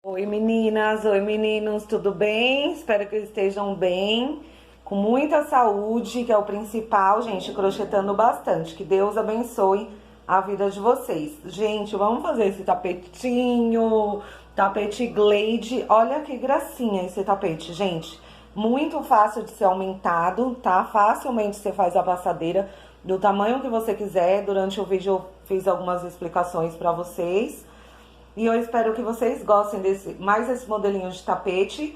Oi meninas, oi meninos, tudo bem? Espero que estejam bem, com muita saúde, que é o principal, gente, crochetando bastante. Que Deus abençoe a vida de vocês. Gente, vamos fazer esse tapetinho, tapete Glade. Olha que gracinha esse tapete, gente. Muito fácil de ser aumentado, tá? Facilmente você faz a passadeira do tamanho que você quiser. Durante o vídeo eu fiz algumas explicações pra vocês. E eu espero que vocês gostem mais esse modelinho de tapete.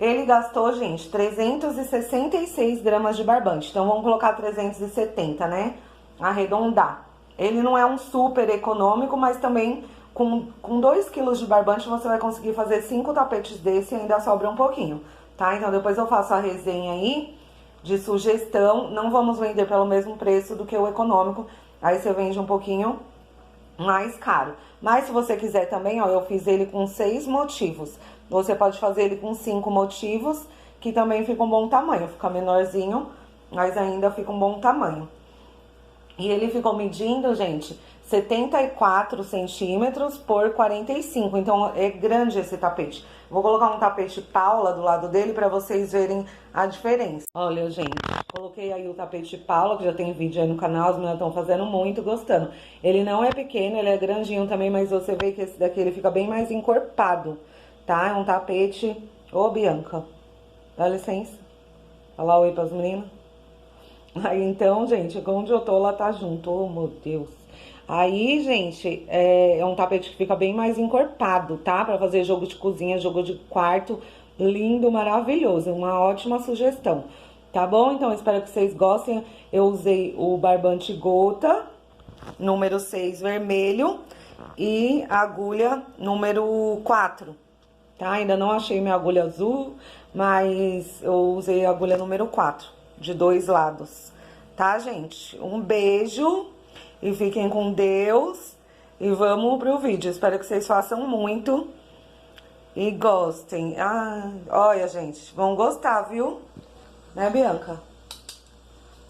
Ele gastou, gente, 366 gramas de barbante. Então, vamos colocar 370, né? Arredondar. Ele não é um super econômico, mas também com 2 quilos de barbante você vai conseguir fazer 5 tapetes desse e ainda sobra um pouquinho, tá? Então, depois eu faço a resenha aí de sugestão. Não vamos vender pelo mesmo preço do que o econômico. Aí você vende um pouquinho mais caro. Mas se você quiser também, ó, eu fiz ele com 6 motivos. Você pode fazer ele com 5 motivos, que também fica um bom tamanho. Fica menorzinho, mas ainda fica um bom tamanho. E ele ficou medindo, gente, 74 centímetros por 45. Então, é grande esse tapete. Vou colocar um tapete Paula do lado dele pra vocês verem a diferença. Olha, gente, coloquei aí o tapete Paula, que já tem vídeo aí no canal. As meninas estão fazendo muito, gostando. Ele não é pequeno, ele é grandinho também, mas você vê que esse daqui ele fica bem mais encorpado, tá? É um tapete... Ô, Bianca, dá licença. Fala oi pras meninas. Aí, então, gente, onde eu tô, ela tá junto. Oh, meu Deus. Aí, gente, é um tapete que fica bem mais encorpado, tá? Pra fazer jogo de cozinha, jogo de quarto. Lindo, maravilhoso. Uma ótima sugestão. Tá bom? Então, espero que vocês gostem. Eu usei o barbante gota, número 6 vermelho. E a agulha número 4. Tá? Ainda não achei minha agulha azul, mas eu usei a agulha número 4, de 2 lados. Tá, gente? Um beijo e fiquem com Deus. E vamos pro vídeo. Espero que vocês façam muito e gostem. Ah, olha, gente, vão gostar, viu? Né, Bianca?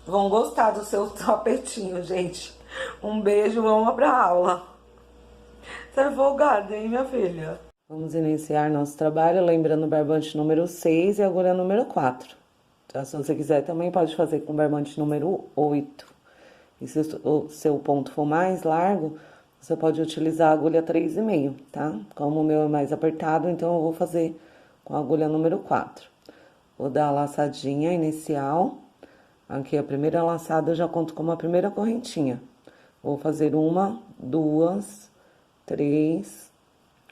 Vão gostar do seu tapetinho, gente. Um beijo, vamos pra aula. Você é folgada, hein, minha filha? Vamos iniciar nosso trabalho, lembrando o barbante número 6 e a agulha número 4. Tá? Se você quiser, também pode fazer com o barbante número 8. E se o seu ponto for mais largo, você pode utilizar a agulha 3,5, tá? Como o meu é mais apertado, então eu vou fazer com a agulha número 4. Vou dar a laçadinha inicial. Aqui a primeira laçada eu já conto como a primeira correntinha. Vou fazer 1, 2, 3,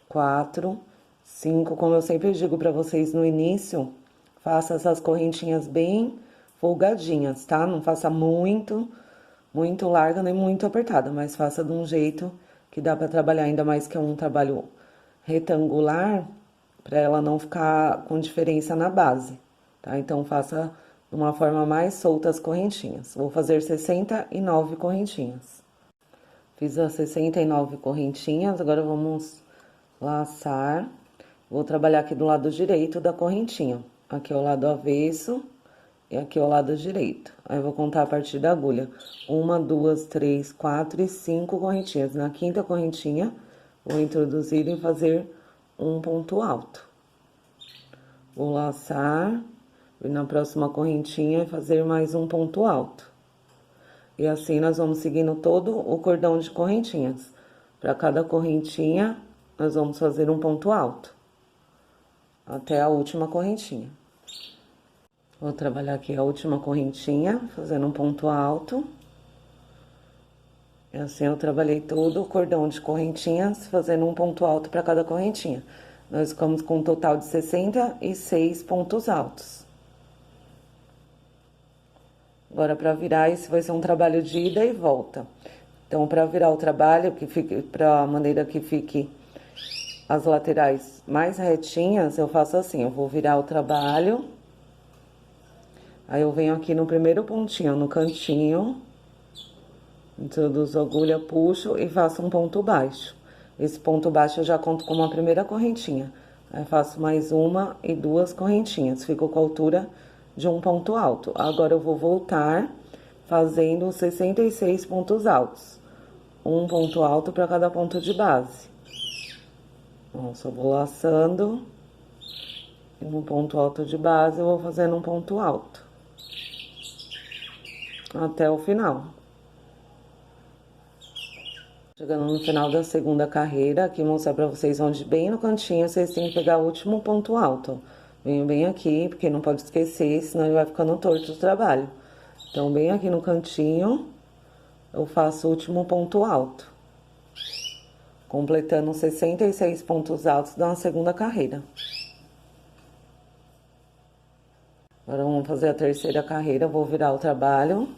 4, 5. Como eu sempre digo pra vocês no início, faça essas correntinhas bem folgadinhas, tá? Não faça muito larga nem muito apertada, mas faça de um jeito que dá pra trabalhar, ainda mais que é um trabalho retangular, pra ela não ficar com diferença na base, tá? Então, faça de uma forma mais solta as correntinhas. Vou fazer 69 correntinhas. Fiz as 69 correntinhas, agora vamos laçar. Vou trabalhar aqui do lado direito da correntinha. Aqui é o lado avesso e aqui é o lado direito. Aí, eu vou contar a partir da agulha. 1, 2, 3, 4 e 5 correntinhas. Na quinta correntinha, vou introduzir e fazer um ponto alto. Vou laçar, e na próxima correntinha fazer mais um ponto alto. E assim, nós vamos seguindo todo o cordão de correntinhas. Para cada correntinha, nós vamos fazer um ponto alto, até a última correntinha. Vou trabalhar aqui a última correntinha, fazendo um ponto alto. E assim, eu trabalhei todo o cordão de correntinhas, fazendo um ponto alto para cada correntinha. Nós ficamos com um total de 66 pontos altos. Agora, para virar, esse vai ser um trabalho de ida e volta. Então, para virar o trabalho, que fique, para maneira que fique as laterais mais retinhas, eu faço assim, eu vou virar o trabalho. Aí, eu venho aqui no primeiro pontinho, no cantinho, introduzo a agulha, puxo e faço um ponto baixo. Esse ponto baixo eu já conto como a primeira correntinha. Aí, faço mais 1 e 2 correntinhas, fico com a altura de um ponto alto. Agora, eu vou voltar fazendo 66 pontos altos. Um ponto alto para cada ponto de base. Ó, só vou laçando. E no ponto alto de base, eu vou fazendo um ponto alto. Até o final. Chegando no final da segunda carreira, aqui mostrar pra vocês onde bem no cantinho vocês têm que pegar o último ponto alto. Venho bem aqui, porque não pode esquecer, senão ele vai ficando torto o trabalho. Então, bem aqui no cantinho, eu faço o último ponto alto. Completando 66 pontos altos da segunda carreira. Agora vamos fazer a terceira carreira, vou virar o trabalho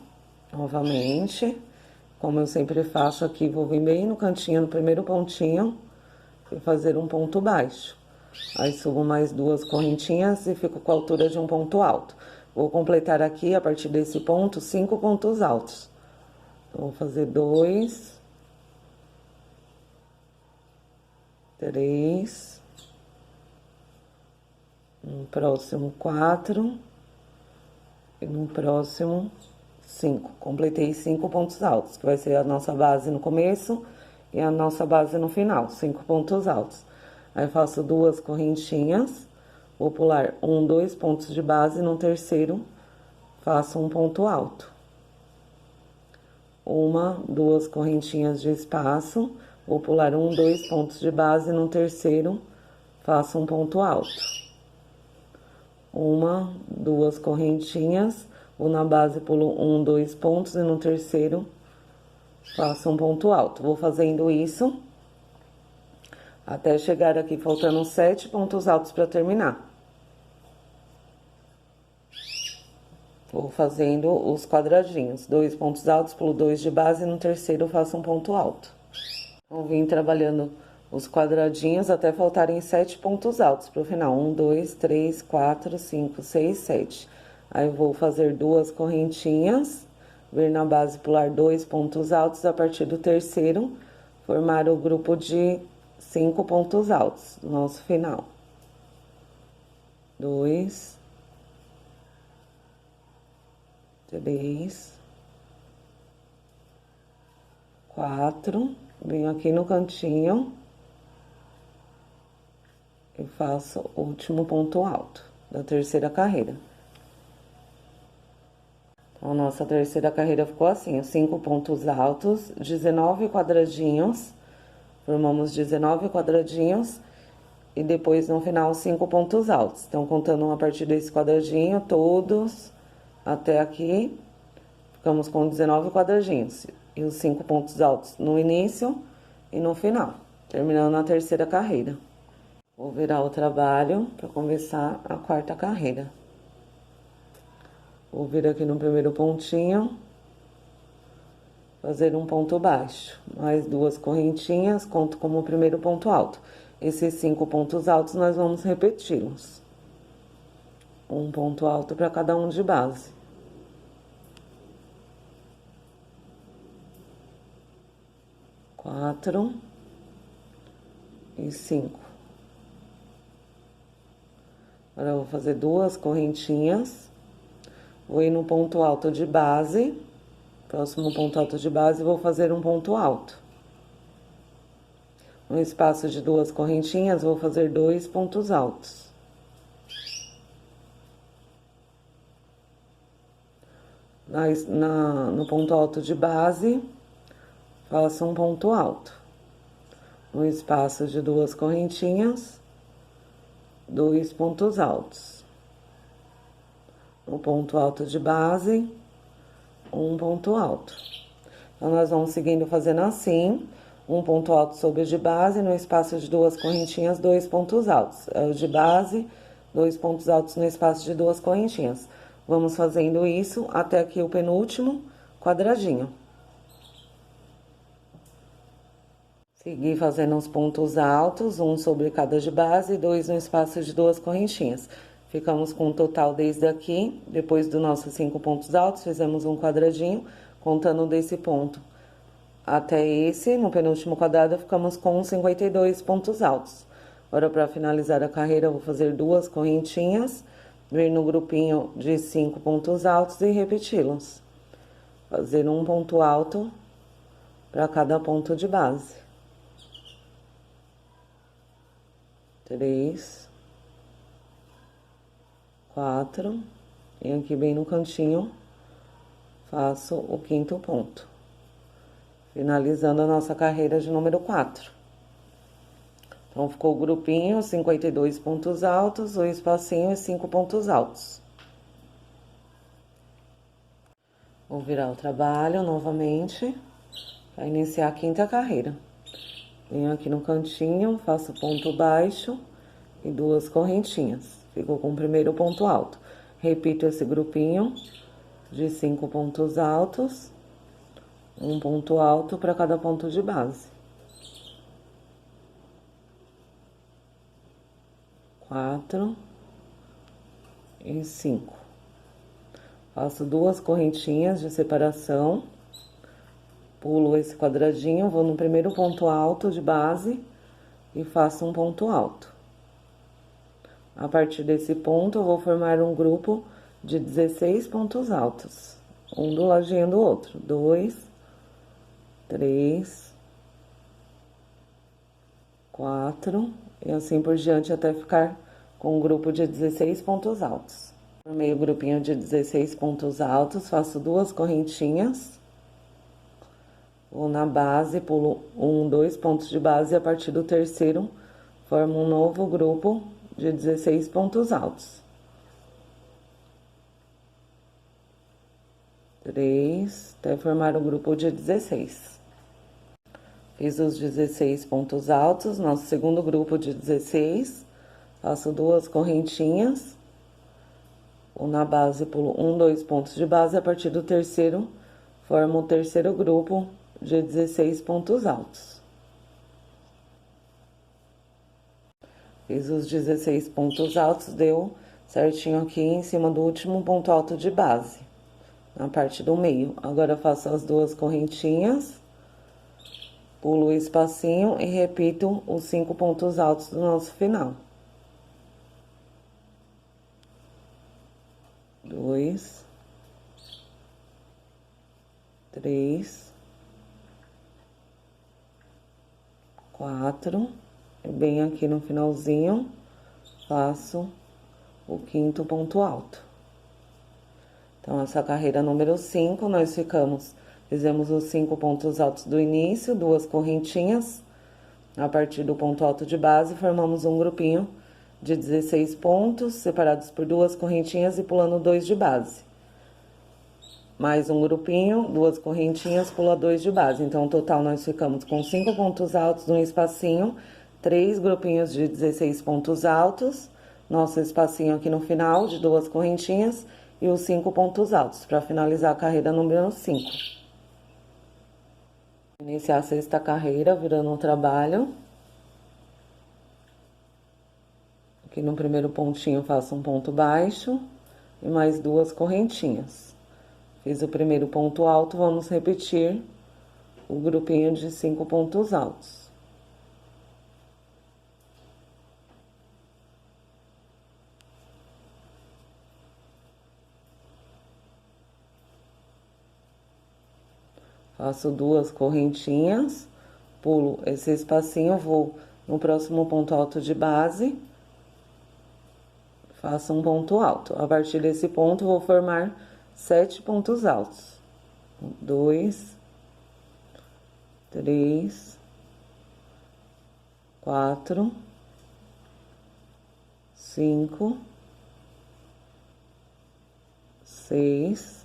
novamente. Como eu sempre faço aqui, vou vir bem no cantinho, no primeiro pontinho, e fazer um ponto baixo. Aí subo mais 2 correntinhas e fico com a altura de um ponto alto. Vou completar aqui, a partir desse ponto, 5 pontos altos. Então, vou fazer 2, 3, no próximo 4 e no próximo 5. Completei 5 pontos altos, que vai ser a nossa base no começo e a nossa base no final, 5 pontos altos. Aí faço 2 correntinhas, vou pular 1, 2 pontos de base, no terceiro faço um ponto alto. 1, 2 correntinhas de espaço, vou pular 1, 2 pontos de base, no terceiro faço um ponto alto. 1, 2 correntinhas, vou na base, pulo 1, 2 pontos e no terceiro faço um ponto alto. Vou fazendo isso até chegar aqui faltando 7 pontos altos para terminar. Vou fazendo os quadradinhos, 2 pontos altos, pulo 2 de base e no terceiro faço um ponto alto. Vou vir trabalhando os quadradinhos até faltarem 7 pontos altos para o final. 1, 2, 3, 4, 5, 6, 7. Aí vou fazer 2 correntinhas, vir na base, pular 2 pontos altos, a partir do terceiro, formar o grupo de 5 pontos altos do nosso final. 2, 3, 4, venho aqui no cantinho e faço o último ponto alto da terceira carreira. Então, a nossa terceira carreira ficou assim, os 5 pontos altos, 19 quadradinhos, formamos 19 quadradinhos e depois no final 5 pontos altos. Então, contando a partir desse quadradinho, todos até aqui, ficamos com 19 quadradinhos. E os 5 pontos altos no início e no final, terminando a terceira carreira. Vou virar o trabalho para começar a quarta carreira. Vou vir aqui no primeiro pontinho, fazer um ponto baixo, mais 2 correntinhas, conto como o primeiro ponto alto. Esses 5 pontos altos nós vamos repeti-los. Um ponto alto para cada um de base. 4 e 5. Agora, eu vou fazer 2 correntinhas, vou ir no ponto alto de base, próximo ponto alto de base, vou fazer um ponto alto. No espaço de 2 correntinhas, vou fazer 2 pontos altos. No ponto alto de base, faço um ponto alto. No espaço de 2 correntinhas, 2 pontos altos. No ponto alto de base, um ponto alto. Então, nós vamos seguindo fazendo assim, um ponto alto sobre o de base, no espaço de 2 correntinhas, 2 pontos altos. É o de base, 2 pontos altos no espaço de 2 correntinhas. Vamos fazendo isso até aqui o penúltimo quadradinho. Seguir fazendo os pontos altos, um sobre cada de base e 2 no espaço de 2 correntinhas. Ficamos com um total desde aqui, depois dos nossos 5 pontos altos, fizemos um quadradinho, contando desse ponto até esse, no penúltimo quadrado, ficamos com 52 pontos altos. Agora, para finalizar a carreira, eu vou fazer 2 correntinhas, vir no grupinho de 5 pontos altos e repeti-los. Fazer um ponto alto para cada ponto de base. 3, 4, e aqui bem no cantinho, faço o 5º ponto, finalizando a nossa carreira de número 4. Então, ficou o grupinho, 52 pontos altos, o espacinho e 5 pontos altos. Vou virar o trabalho novamente, para iniciar a 5ª carreira. Venho aqui no cantinho, faço ponto baixo e 2 correntinhas. Ficou com o primeiro ponto alto. Repito esse grupinho de 5 pontos altos, um ponto alto para cada ponto de base. 4 e 5. Faço 2 correntinhas de separação, pulo esse quadradinho, vou no primeiro ponto alto de base e faço um ponto alto. A partir desse ponto, eu vou formar um grupo de 16 pontos altos, um do ladinho do outro. 2, 3, 4, e assim por diante até ficar com um grupo de 16 pontos altos. Formei o grupinho de 16 pontos altos, faço 2 correntinhas, vou na base, pulo 1, 2 pontos de base, e a partir do terceiro, formo um novo grupo de 16 pontos altos. 3, até formar o grupo de 16. Fiz os 16 pontos altos, nosso segundo grupo de 16, faço 2 correntinhas, vou na base, pulo 1, 2 pontos de base, a partir do terceiro, formo o terceiro grupo de 16 pontos altos. Fiz os 16 pontos altos, deu certinho aqui em cima do último ponto alto de base, na parte do meio. Agora, faço as 2 correntinhas, pulo o espacinho e repito os 5 pontos altos do nosso final. 2, 3, 4, e bem aqui no finalzinho, faço o 5º ponto alto. Então, essa carreira número 5, nós fizemos os 5 pontos altos do início, 2 correntinhas, a partir do ponto alto de base, formamos um grupinho de 16 pontos, separados por 2 correntinhas e pulando 2 de base. Mais um grupinho, 2 correntinhas, pula 2 de base. Então, no total, nós ficamos com 5 pontos altos num espacinho, 3 grupinhos de 16 pontos altos, nosso espacinho aqui no final, de 2 correntinhas, e os 5 pontos altos, para finalizar a carreira número 5. Iniciar a 6ª carreira, virando o trabalho. Aqui no primeiro pontinho, faço um ponto baixo e mais 2 correntinhas. Fiz o primeiro ponto alto, vamos repetir o grupinho de 5 pontos altos. Faço 2 correntinhas, pulo esse espacinho, vou no próximo ponto alto de base, faço um ponto alto. A partir desse ponto, vou formar 7 pontos altos. 2, 3, 4, 5, 6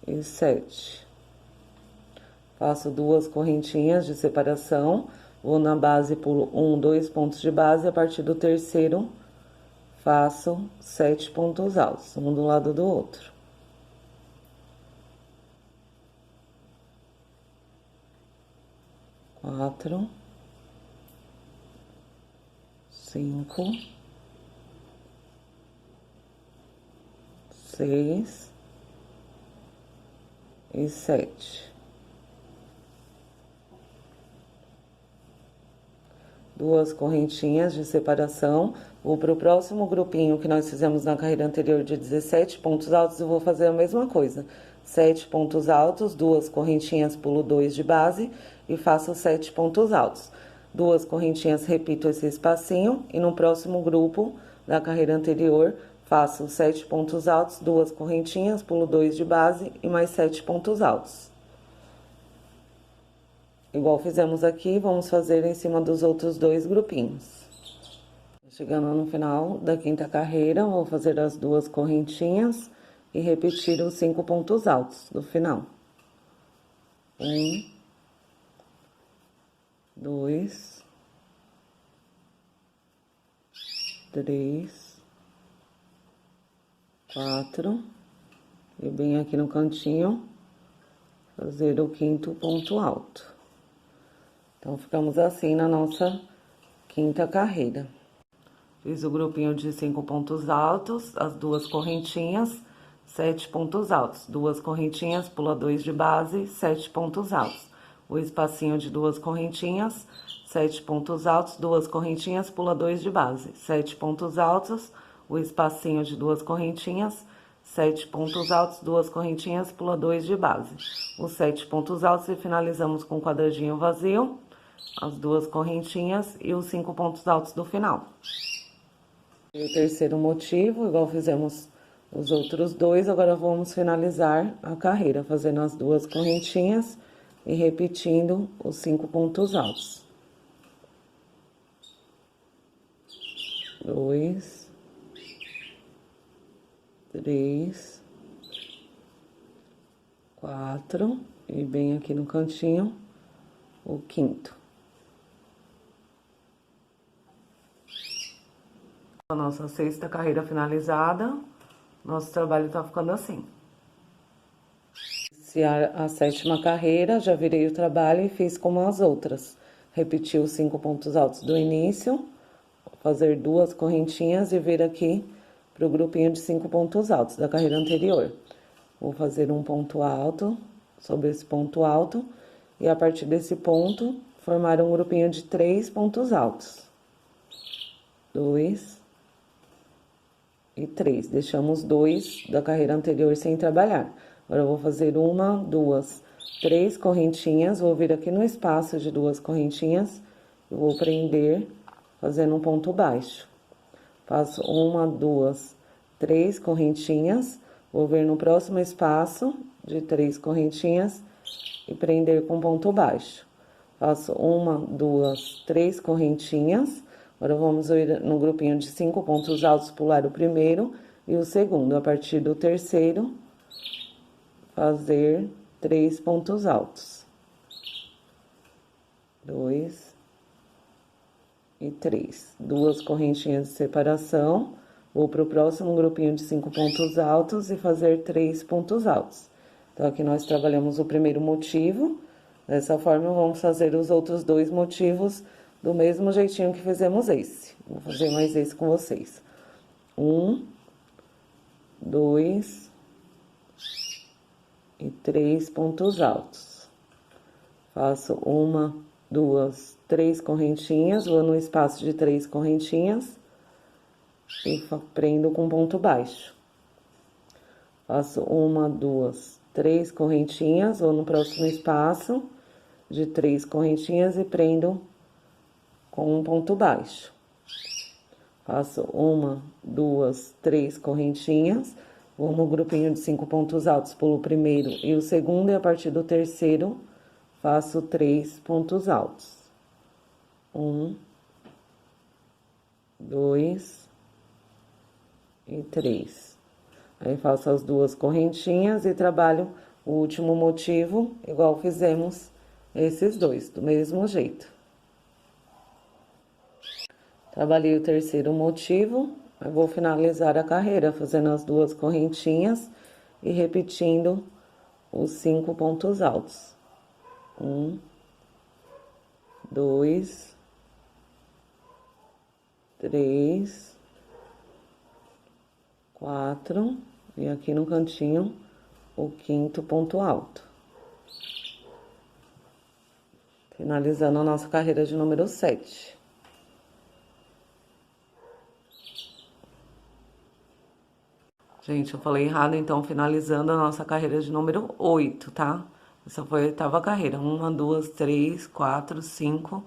e 7. Faço 2 correntinhas de separação, vou na base, pulo 1, 2 pontos de base, a partir do terceiro, faço 7 pontos altos, um do lado do outro. Quatro, 5, 6 e 7. 2 correntinhas de separação. Vou para o próximo grupinho que nós fizemos na carreira anterior de 17 pontos altos, eu vou fazer a mesma coisa. 7 pontos altos, 2 correntinhas, pulo 2 de base e faço 7 pontos altos. duas correntinhas, repito esse espacinho, e no próximo grupo da carreira anterior, faço 7 pontos altos, duas correntinhas, pulo 2 de base e mais 7 pontos altos. Igual fizemos aqui, vamos fazer em cima dos outros dois grupinhos. Chegando no final da quinta carreira, vou fazer as duas correntinhas e repetir os 5 pontos altos do final. 1, 2, 3, 4, e bem aqui no cantinho, fazer o quinto ponto alto. Então, ficamos assim na nossa quinta carreira. Fiz o grupinho de 5 pontos altos, as duas correntinhas, 7 pontos altos. Duas correntinhas, pula 2 de base, 7 pontos altos. O espacinho de duas correntinhas, 7 pontos altos, duas correntinhas, pula 2 de base, 7 pontos altos. O espacinho de duas correntinhas, 7 pontos altos, duas correntinhas, pula 2 de base. Os 7 pontos altos e finalizamos com um quadradinho vazio, as duas correntinhas e os 5 pontos altos do final. E o terceiro motivo, igual fizemos os outros dois, agora vamos finalizar a carreira, fazendo as duas correntinhas e repetindo os 5 pontos altos. 2, 3, 4, e bem aqui no cantinho, o quinto. A nossa sexta carreira finalizada, nosso trabalho tá ficando assim. Se a sétima carreira, já virei o trabalho e fiz como as outras. Repeti os 5 pontos altos do início, fazer duas correntinhas e vir aqui pro grupinho de 5 pontos altos da carreira anterior. Vou fazer um ponto alto sobre esse ponto alto e a partir desse ponto, formar um grupinho de 3 pontos altos. 2 e 3. Deixamos 2 da carreira anterior sem trabalhar. Agora, eu vou fazer 1, 2, 3 correntinhas. Vou vir aqui no espaço de duas correntinhas e vou prender fazendo um ponto baixo. Faço 1, 2, 3 correntinhas. Vou vir no próximo espaço de 3 correntinhas e prender com ponto baixo. Faço 1, 2, 3 correntinhas. Agora, vamos ir no grupinho de 5 pontos altos, pular o primeiro e o segundo. A partir do terceiro, fazer 3 pontos altos. 2 e 3. Duas correntinhas de separação. Vou para o próximo grupinho de 5 pontos altos e fazer 3 pontos altos. Então, aqui nós trabalhamos o primeiro motivo. Dessa forma, vamos fazer os outros dois motivos do mesmo jeitinho que fizemos esse. Vou fazer mais esse com vocês. 1, 2 e 3 pontos altos. Faço 1, 2, 3 correntinhas, vou no espaço de 3 correntinhas e prendo com ponto baixo. Faço 1, 2, 3 correntinhas, vou no próximo espaço de 3 correntinhas e prendo com um ponto baixo. Faço 1, 2, 3 correntinhas, vou no grupinho de 5 pontos altos, pulo o primeiro e o segundo, e a partir do terceiro, faço 3 pontos altos. 1, 2 e 3. Aí, faço as duas correntinhas e trabalho o último motivo, igual fizemos esses dois, do mesmo jeito. Trabalhei o terceiro motivo, eu vou finalizar a carreira fazendo as duas correntinhas e repetindo os 5 pontos altos. 1, 2, 3, 4, e aqui no cantinho o quinto ponto alto. Finalizando a nossa carreira de número 7. Gente, eu falei errado, então, finalizando a nossa carreira de número 8, tá? Essa foi a oitava carreira. 1, 2, 3, 4, 5,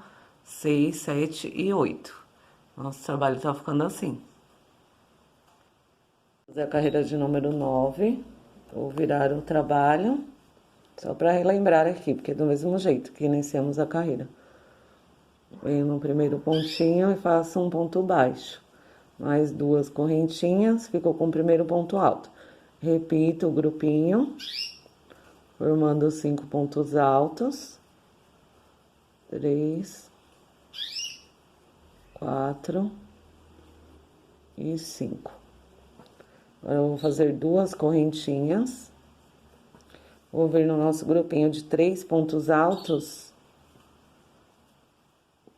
6, 7 e 8. Nosso trabalho tá ficando assim. Vou fazer a carreira de número 9. Vou virar o trabalho. Só para relembrar aqui, porque é do mesmo jeito que iniciamos a carreira. Venho no primeiro pontinho e faço um ponto baixo. Mais 2 correntinhas, ficou com o primeiro ponto alto. Repito o grupinho, formando 5 pontos altos. 3, 4 e 5. Agora eu vou fazer 2 correntinhas. Vou vir no nosso grupinho de 3 pontos altos.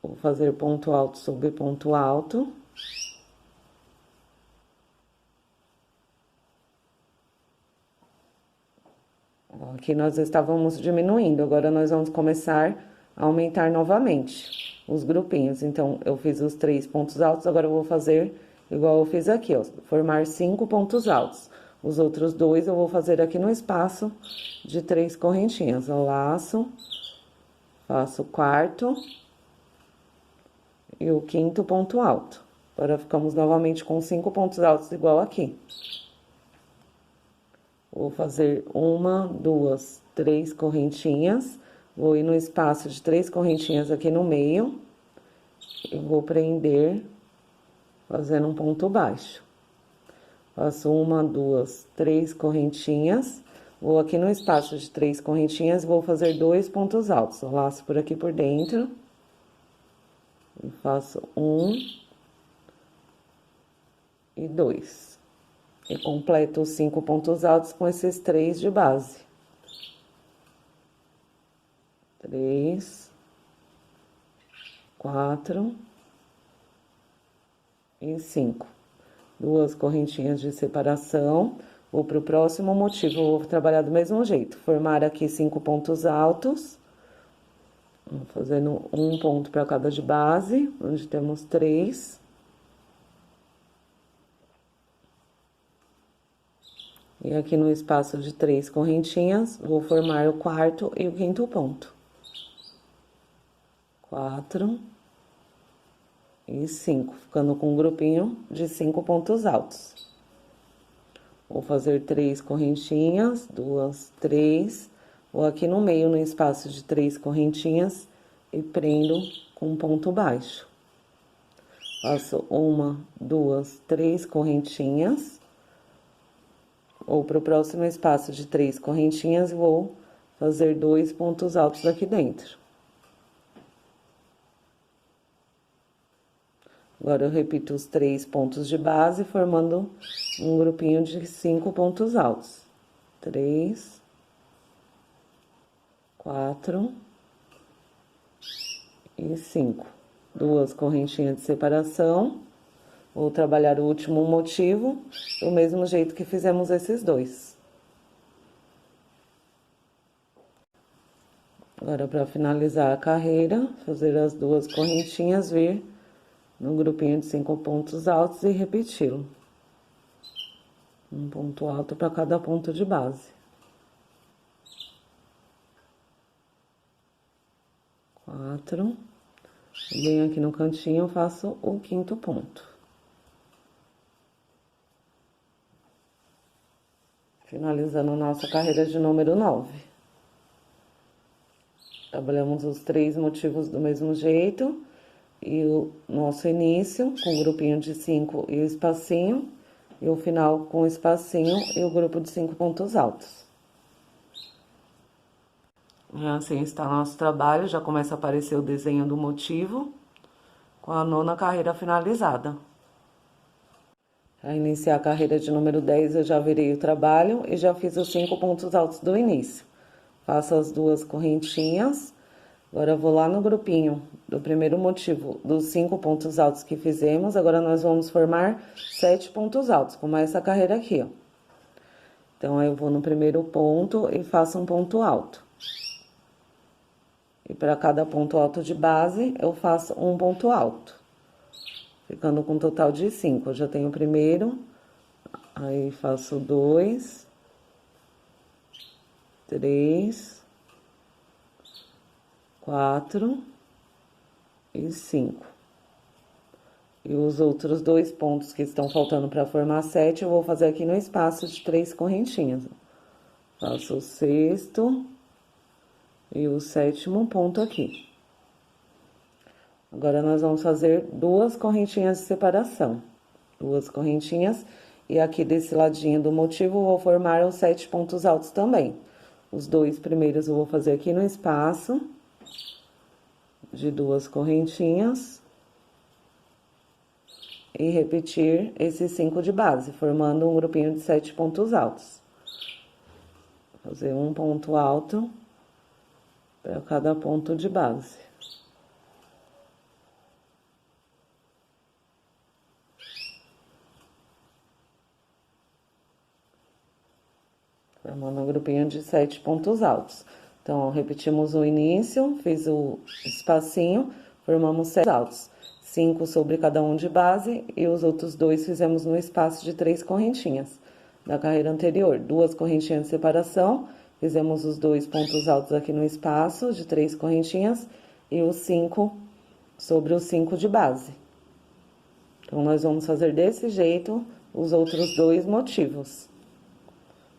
Vou fazer ponto alto sobre ponto alto. Aqui nós estávamos diminuindo, agora nós vamos começar a aumentar novamente os grupinhos. Então, eu fiz os 3 pontos altos, agora eu vou fazer igual eu fiz aqui, ó, formar 5 pontos altos. Os outros 2 eu vou fazer aqui no espaço de 3 correntinhas. Eu laço, faço o quarto e o quinto ponto alto. Agora, ficamos novamente com 5 pontos altos igual aqui. Vou fazer 1, 2, 3 correntinhas. Vou ir no espaço de 3 correntinhas aqui no meio. E vou prender, fazendo um ponto baixo. Faço 1, 2, 3 correntinhas. Vou aqui no espaço de 3 correntinhas, vou fazer 2 pontos altos. Eu laço por aqui por dentro. E faço 1 e 2. E completo os 5 pontos altos com esses 3 de base. 3, 4 e 5. 2 correntinhas de separação. Vou para o próximo motivo, vou trabalhar do mesmo jeito. Formar aqui 5 pontos altos. Fazendo um ponto para cada de base, onde temos 3. E aqui no espaço de 3 correntinhas, vou formar o quarto e o quinto ponto. 4 e 5, ficando com um grupinho de 5 pontos altos. Vou fazer 3 correntinhas, 2, 3. Vou aqui no meio, no espaço de 3 correntinhas, e prendo com um ponto baixo. Faço 1, 2, 3 correntinhas. Ou para o próximo espaço de 3 correntinhas, vou fazer 2 pontos altos aqui dentro. Agora, eu repito os 3 pontos de base, formando um grupinho de 5 pontos altos. 3, 4 e 5. 2 correntinhas de separação. Vou trabalhar o último motivo, do mesmo jeito que fizemos esses 2. Agora, para finalizar a carreira, fazer as 2 correntinhas, vir no grupinho de 5 pontos altos e repeti-lo. Um ponto alto para cada ponto de base. 4. Venho aqui no cantinho, faço o quinto ponto. Finalizando nossa carreira de número 9. Trabalhamos os 3 motivos do mesmo jeito. E o nosso início com o grupinho de 5 e o espacinho. E o final com o espacinho e o grupo de 5 pontos altos. Assim está nosso trabalho, já começa a aparecer o desenho do motivo. Com a 9ª carreira finalizada. Para iniciar a carreira de número 10, eu já virei o trabalho e já fiz os 5 pontos altos do início. Faço as 2 correntinhas. Agora, eu vou lá no grupinho do primeiro motivo dos 5 pontos altos que fizemos. Agora, nós vamos formar 7 pontos altos, como essa carreira aqui, ó. Então, aí eu vou no primeiro ponto e faço um ponto alto. E para cada ponto alto de base, eu faço um ponto alto. Ficando com um total de 5. Eu já tenho o primeiro, aí faço 2, 3, 4 e 5. E os outros 2 pontos que estão faltando para formar 7, eu vou fazer aqui no espaço de 3 correntinhas. Faço o 6º e o 7º ponto aqui. Agora, nós vamos fazer 2 correntinhas de separação. 2 correntinhas, e aqui desse ladinho do motivo, eu vou formar os 7 pontos altos também. Os 2 primeiros eu vou fazer aqui no espaço de 2 correntinhas. E repetir esses 5 de base, formando um grupinho de 7 pontos altos. Fazer um ponto alto para cada ponto de base. Formando um grupinho de 7 pontos altos. Então, repetimos o início, fiz o espacinho, formamos 7 altos. 5 sobre cada um de base, e os outros 2 fizemos no espaço de 3 correntinhas da carreira anterior. 2 correntinhas de separação, fizemos os 2 pontos altos aqui no espaço de 3 correntinhas, e os 5 sobre os 5 de base. Então, nós vamos fazer desse jeito os outros 2 motivos.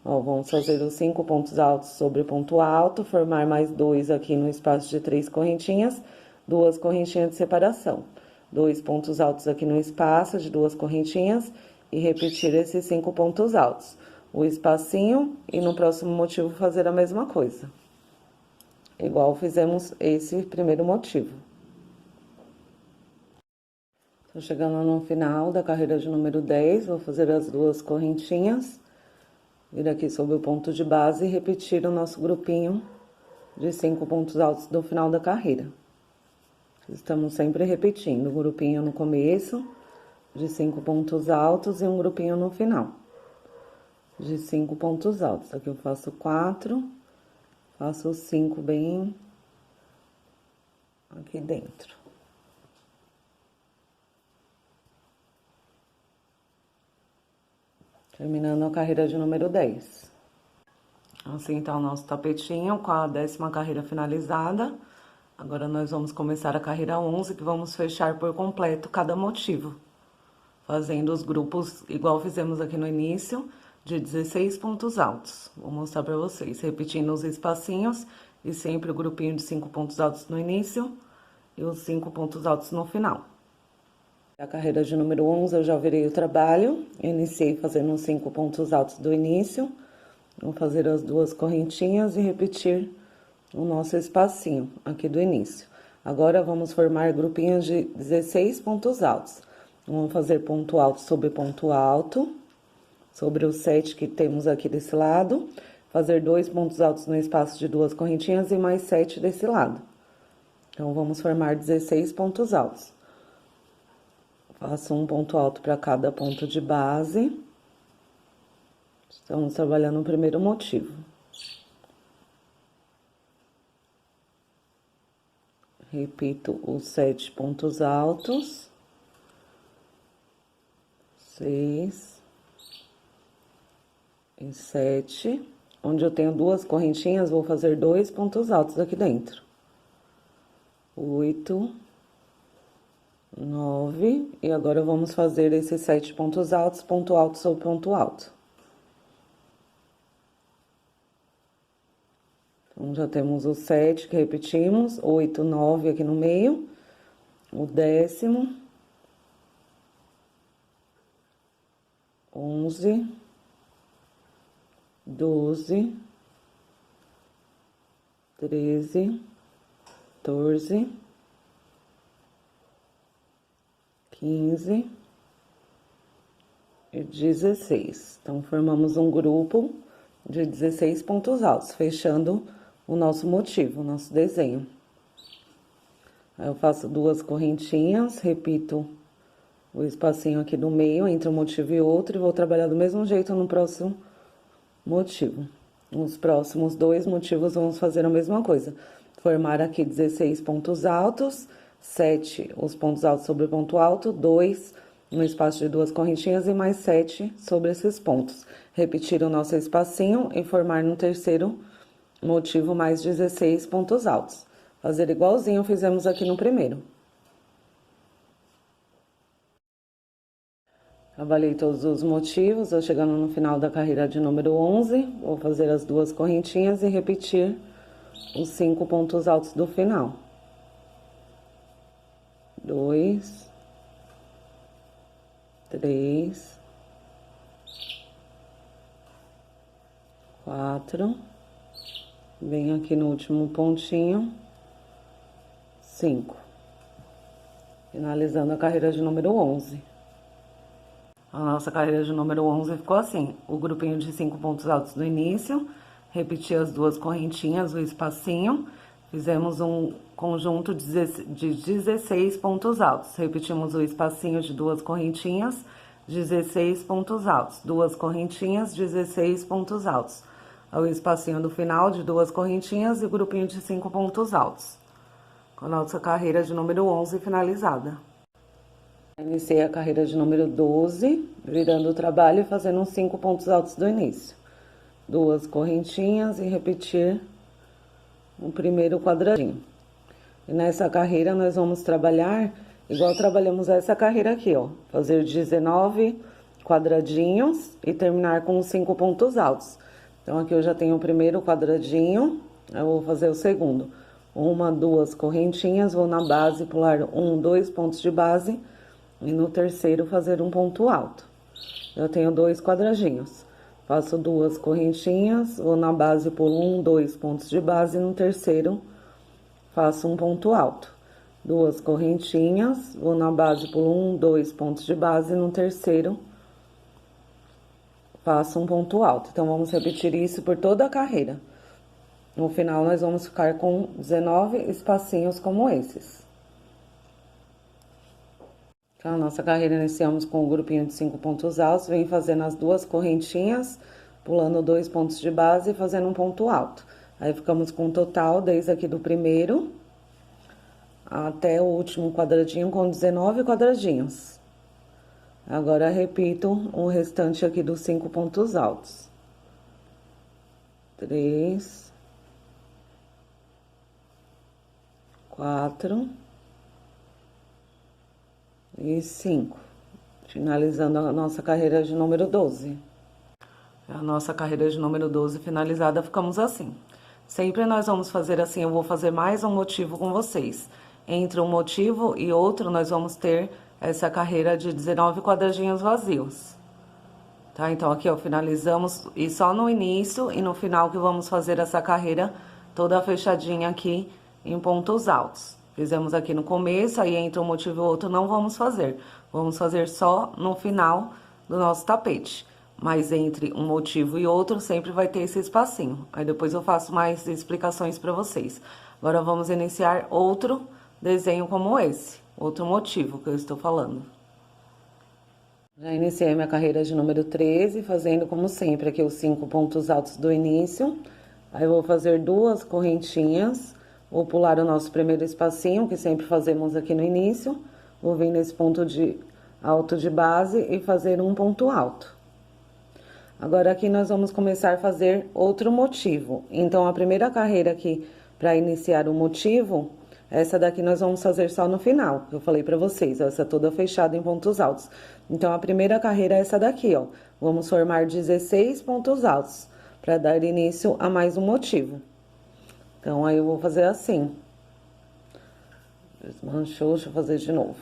Ó, vamos fazer os 5 pontos altos sobre ponto alto, formar mais 2 aqui no espaço de 3 correntinhas, 2 correntinhas de separação. 2 pontos altos aqui no espaço de 2 correntinhas e repetir esses 5 pontos altos. O espacinho e no próximo motivo fazer a mesma coisa. Igual fizemos esse primeiro motivo. Tô chegando no final da carreira de número 10, vou fazer as 2 correntinhas, vir aqui sobre o ponto de base e repetir o nosso grupinho de 5 pontos altos do final da carreira. Estamos sempre repetindo, um grupinho no começo, de 5 pontos altos, e um grupinho no final, de 5 pontos altos. Aqui eu faço 4, faço 5 bem aqui dentro. Terminando a carreira de número 10. Assim tá o nosso tapetinho com a 10ª carreira finalizada. Agora, nós vamos começar a carreira 11, que vamos fechar por completo cada motivo. Fazendo os grupos, igual fizemos aqui no início, de 16 pontos altos. Vou mostrar pra vocês, repetindo os espacinhos e sempre o grupinho de 5 pontos altos no início e os 5 pontos altos no final. A carreira de número 11, eu já virei o trabalho, iniciei fazendo os 5 pontos altos do início. Vou fazer as 2 correntinhas e repetir o nosso espacinho aqui do início. Agora, vamos formar grupinhos de 16 pontos altos. Vamos fazer ponto alto sobre ponto alto, sobre os 7 que temos aqui desse lado. Fazer 2 pontos altos no espaço de 2 correntinhas e mais 7 desse lado. Então, vamos formar 16 pontos altos. Faço um ponto alto para cada ponto de base. Estamos trabalhando o primeiro motivo. Repito os 7 pontos altos. 6 e 7. Onde eu tenho 2 correntinhas, vou fazer 2 pontos altos aqui dentro. 8, 9, e agora vamos fazer esses 7 pontos altos, ponto alto sobre ponto alto. Então, já temos os 7 que repetimos, 8, 9 aqui no meio, o 10º, 11, 12, 13, 14, 15 e 16. Então, formamos um grupo de 16 pontos altos, fechando o nosso motivo, o nosso desenho. Aí, eu faço 2 correntinhas, repito o espacinho aqui do meio, entre um motivo e outro, e vou trabalhar do mesmo jeito no próximo motivo. Nos próximos 2 motivos, vamos fazer a mesma coisa. Formar aqui 16 pontos altos, 7 os pontos altos sobre o ponto alto, 2 no espaço de 2 correntinhas e mais 7 sobre esses pontos. Repetir o nosso espacinho e formar no terceiro motivo mais 16 pontos altos. Fazer igualzinho fizemos aqui no primeiro. Trabalhei todos os motivos, eu chegando no final da carreira de número 11, vou fazer as 2 correntinhas e repetir os 5 pontos altos do final. 2, 3, 4, venho aqui no último pontinho, 5. Finalizando a carreira de número 11. A nossa carreira de número 11 ficou assim, o grupinho de 5 pontos altos do início, repeti as 2 correntinhas, o espacinho, fizemos um conjunto de 16 pontos altos, repetimos o espacinho de 2 correntinhas, 16 pontos altos, 2 correntinhas, 16 pontos altos, o espacinho do final de 2 correntinhas e o grupinho de 5 pontos altos, com a nossa carreira de número 11 finalizada. Iniciei a carreira de número 12, virando o trabalho e fazendo uns 5 pontos altos do início. 2 correntinhas e repetir o primeiro quadradinho. E nessa carreira nós vamos trabalhar igual trabalhamos essa carreira aqui, ó. Fazer 19 quadradinhos e terminar com 5 pontos altos. Então, aqui eu já tenho o primeiro quadradinho, eu vou fazer o segundo. 1, 2 correntinhas, vou na base pular 1, 2 pontos de base. E no terceiro, fazer um ponto alto. Eu tenho 2 quadradinhos. Faço 2 correntinhas, vou na base, pulo 1, 2 pontos de base. E no terceiro, faço um ponto alto. 2 correntinhas, vou na base, pulo 1, 2 pontos de base. E no terceiro, faço um ponto alto. Então, vamos repetir isso por toda a carreira. No final, nós vamos ficar com 19 espacinhos como esses. Então, a nossa carreira iniciamos com o grupinho de 5 pontos altos, vem fazendo as 2 correntinhas, pulando 2 pontos de base e fazendo um ponto alto. Aí, ficamos com um total, desde aqui do primeiro até o último quadradinho, com 19 quadradinhos. Agora, repito o restante aqui dos 5 pontos altos. 3, 4... e 5, finalizando a nossa carreira de número 12. A nossa carreira de número 12 finalizada, ficamos assim. Sempre nós vamos fazer assim, eu vou fazer mais um motivo com vocês. Entre um motivo e outro, nós vamos ter essa carreira de 19 quadradinhos vazios. Tá? Então, aqui, ó, finalizamos, e só no início e no final que vamos fazer essa carreira toda fechadinha aqui em pontos altos. Fizemos aqui no começo, aí entre um motivo e outro não vamos fazer. Vamos fazer só no final do nosso tapete. Mas entre um motivo e outro sempre vai ter esse espacinho. Aí depois eu faço mais explicações para vocês. Agora vamos iniciar outro desenho como esse. Outro motivo que eu estou falando. Já iniciei minha carreira de número 13, fazendo como sempre aqui os 5 pontos altos do início. Aí eu vou fazer 2 correntinhas. Vou pular o nosso primeiro espacinho, que sempre fazemos aqui no início. Vou vir nesse ponto alto de base e fazer um ponto alto. Agora, aqui nós vamos começar a fazer outro motivo. Então, a primeira carreira aqui, para iniciar o motivo, essa daqui nós vamos fazer só no final. Eu falei pra vocês, ó, essa toda fechada em pontos altos. Então, a primeira carreira é essa daqui, ó. Vamos formar 16 pontos altos, para dar início a mais um motivo. Então, aí eu vou fazer assim. Desmanchou, deixa eu fazer de novo.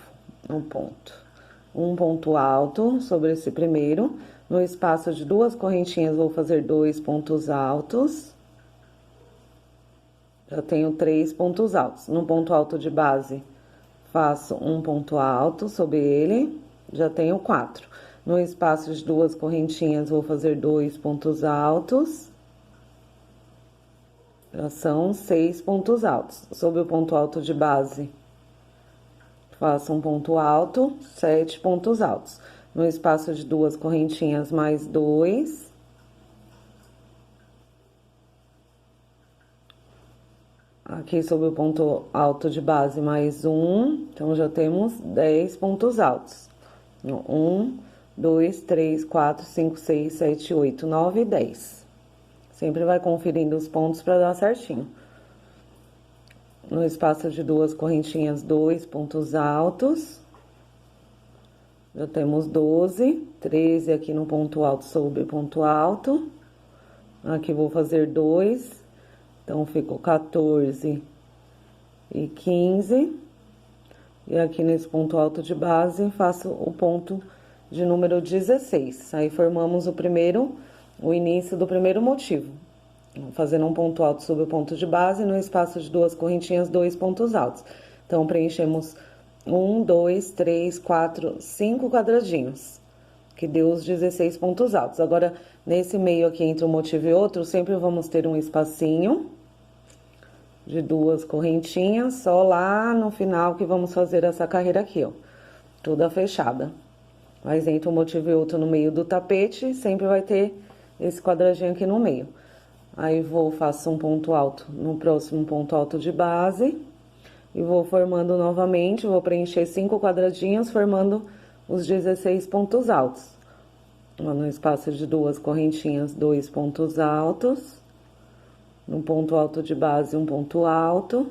Um ponto alto sobre esse primeiro. No espaço de 2 correntinhas, vou fazer 2 pontos altos. Já tenho 3 pontos altos. No ponto alto de base, faço um ponto alto sobre ele. Já tenho 4. No espaço de 2 correntinhas, vou fazer 2 pontos altos. Já são 6 pontos altos. Sobre o ponto alto de base, faço um ponto alto, 7 pontos altos. No espaço de 2 correntinhas, mais 2. Aqui sobre o ponto alto de base, mais 1. Então, já temos 10 pontos altos. 1, 2, 3, 4, 5, 6, 7, 8, 9 e 10. Sempre vai conferindo os pontos para dar certinho. No espaço de 2 correntinhas, 2 pontos altos. Já temos 12, 13 aqui no ponto alto sobre ponto alto. Aqui vou fazer 2, então ficou 14 e 15. E aqui nesse ponto alto de base, faço o ponto de número 16. Aí formamos o início do primeiro motivo. Fazendo um ponto alto sobre o ponto de base, no espaço de 2 correntinhas, 2 pontos altos. Então, preenchemos 1, 2, 3, 4, 5 quadradinhos, que deu os 16 pontos altos. Agora, nesse meio aqui, entre um motivo e outro, sempre vamos ter um espacinho de 2 correntinhas, só lá no final que vamos fazer essa carreira aqui, ó, toda fechada. Mas entre um motivo e outro no meio do tapete, sempre vai ter esse quadradinho aqui no meio. Aí, faço um ponto alto no próximo ponto alto de base. E vou formando novamente, vou preencher 5 quadradinhos, formando os 16 pontos altos. No espaço de 2 correntinhas, 2 pontos altos. No ponto alto de base, um ponto alto.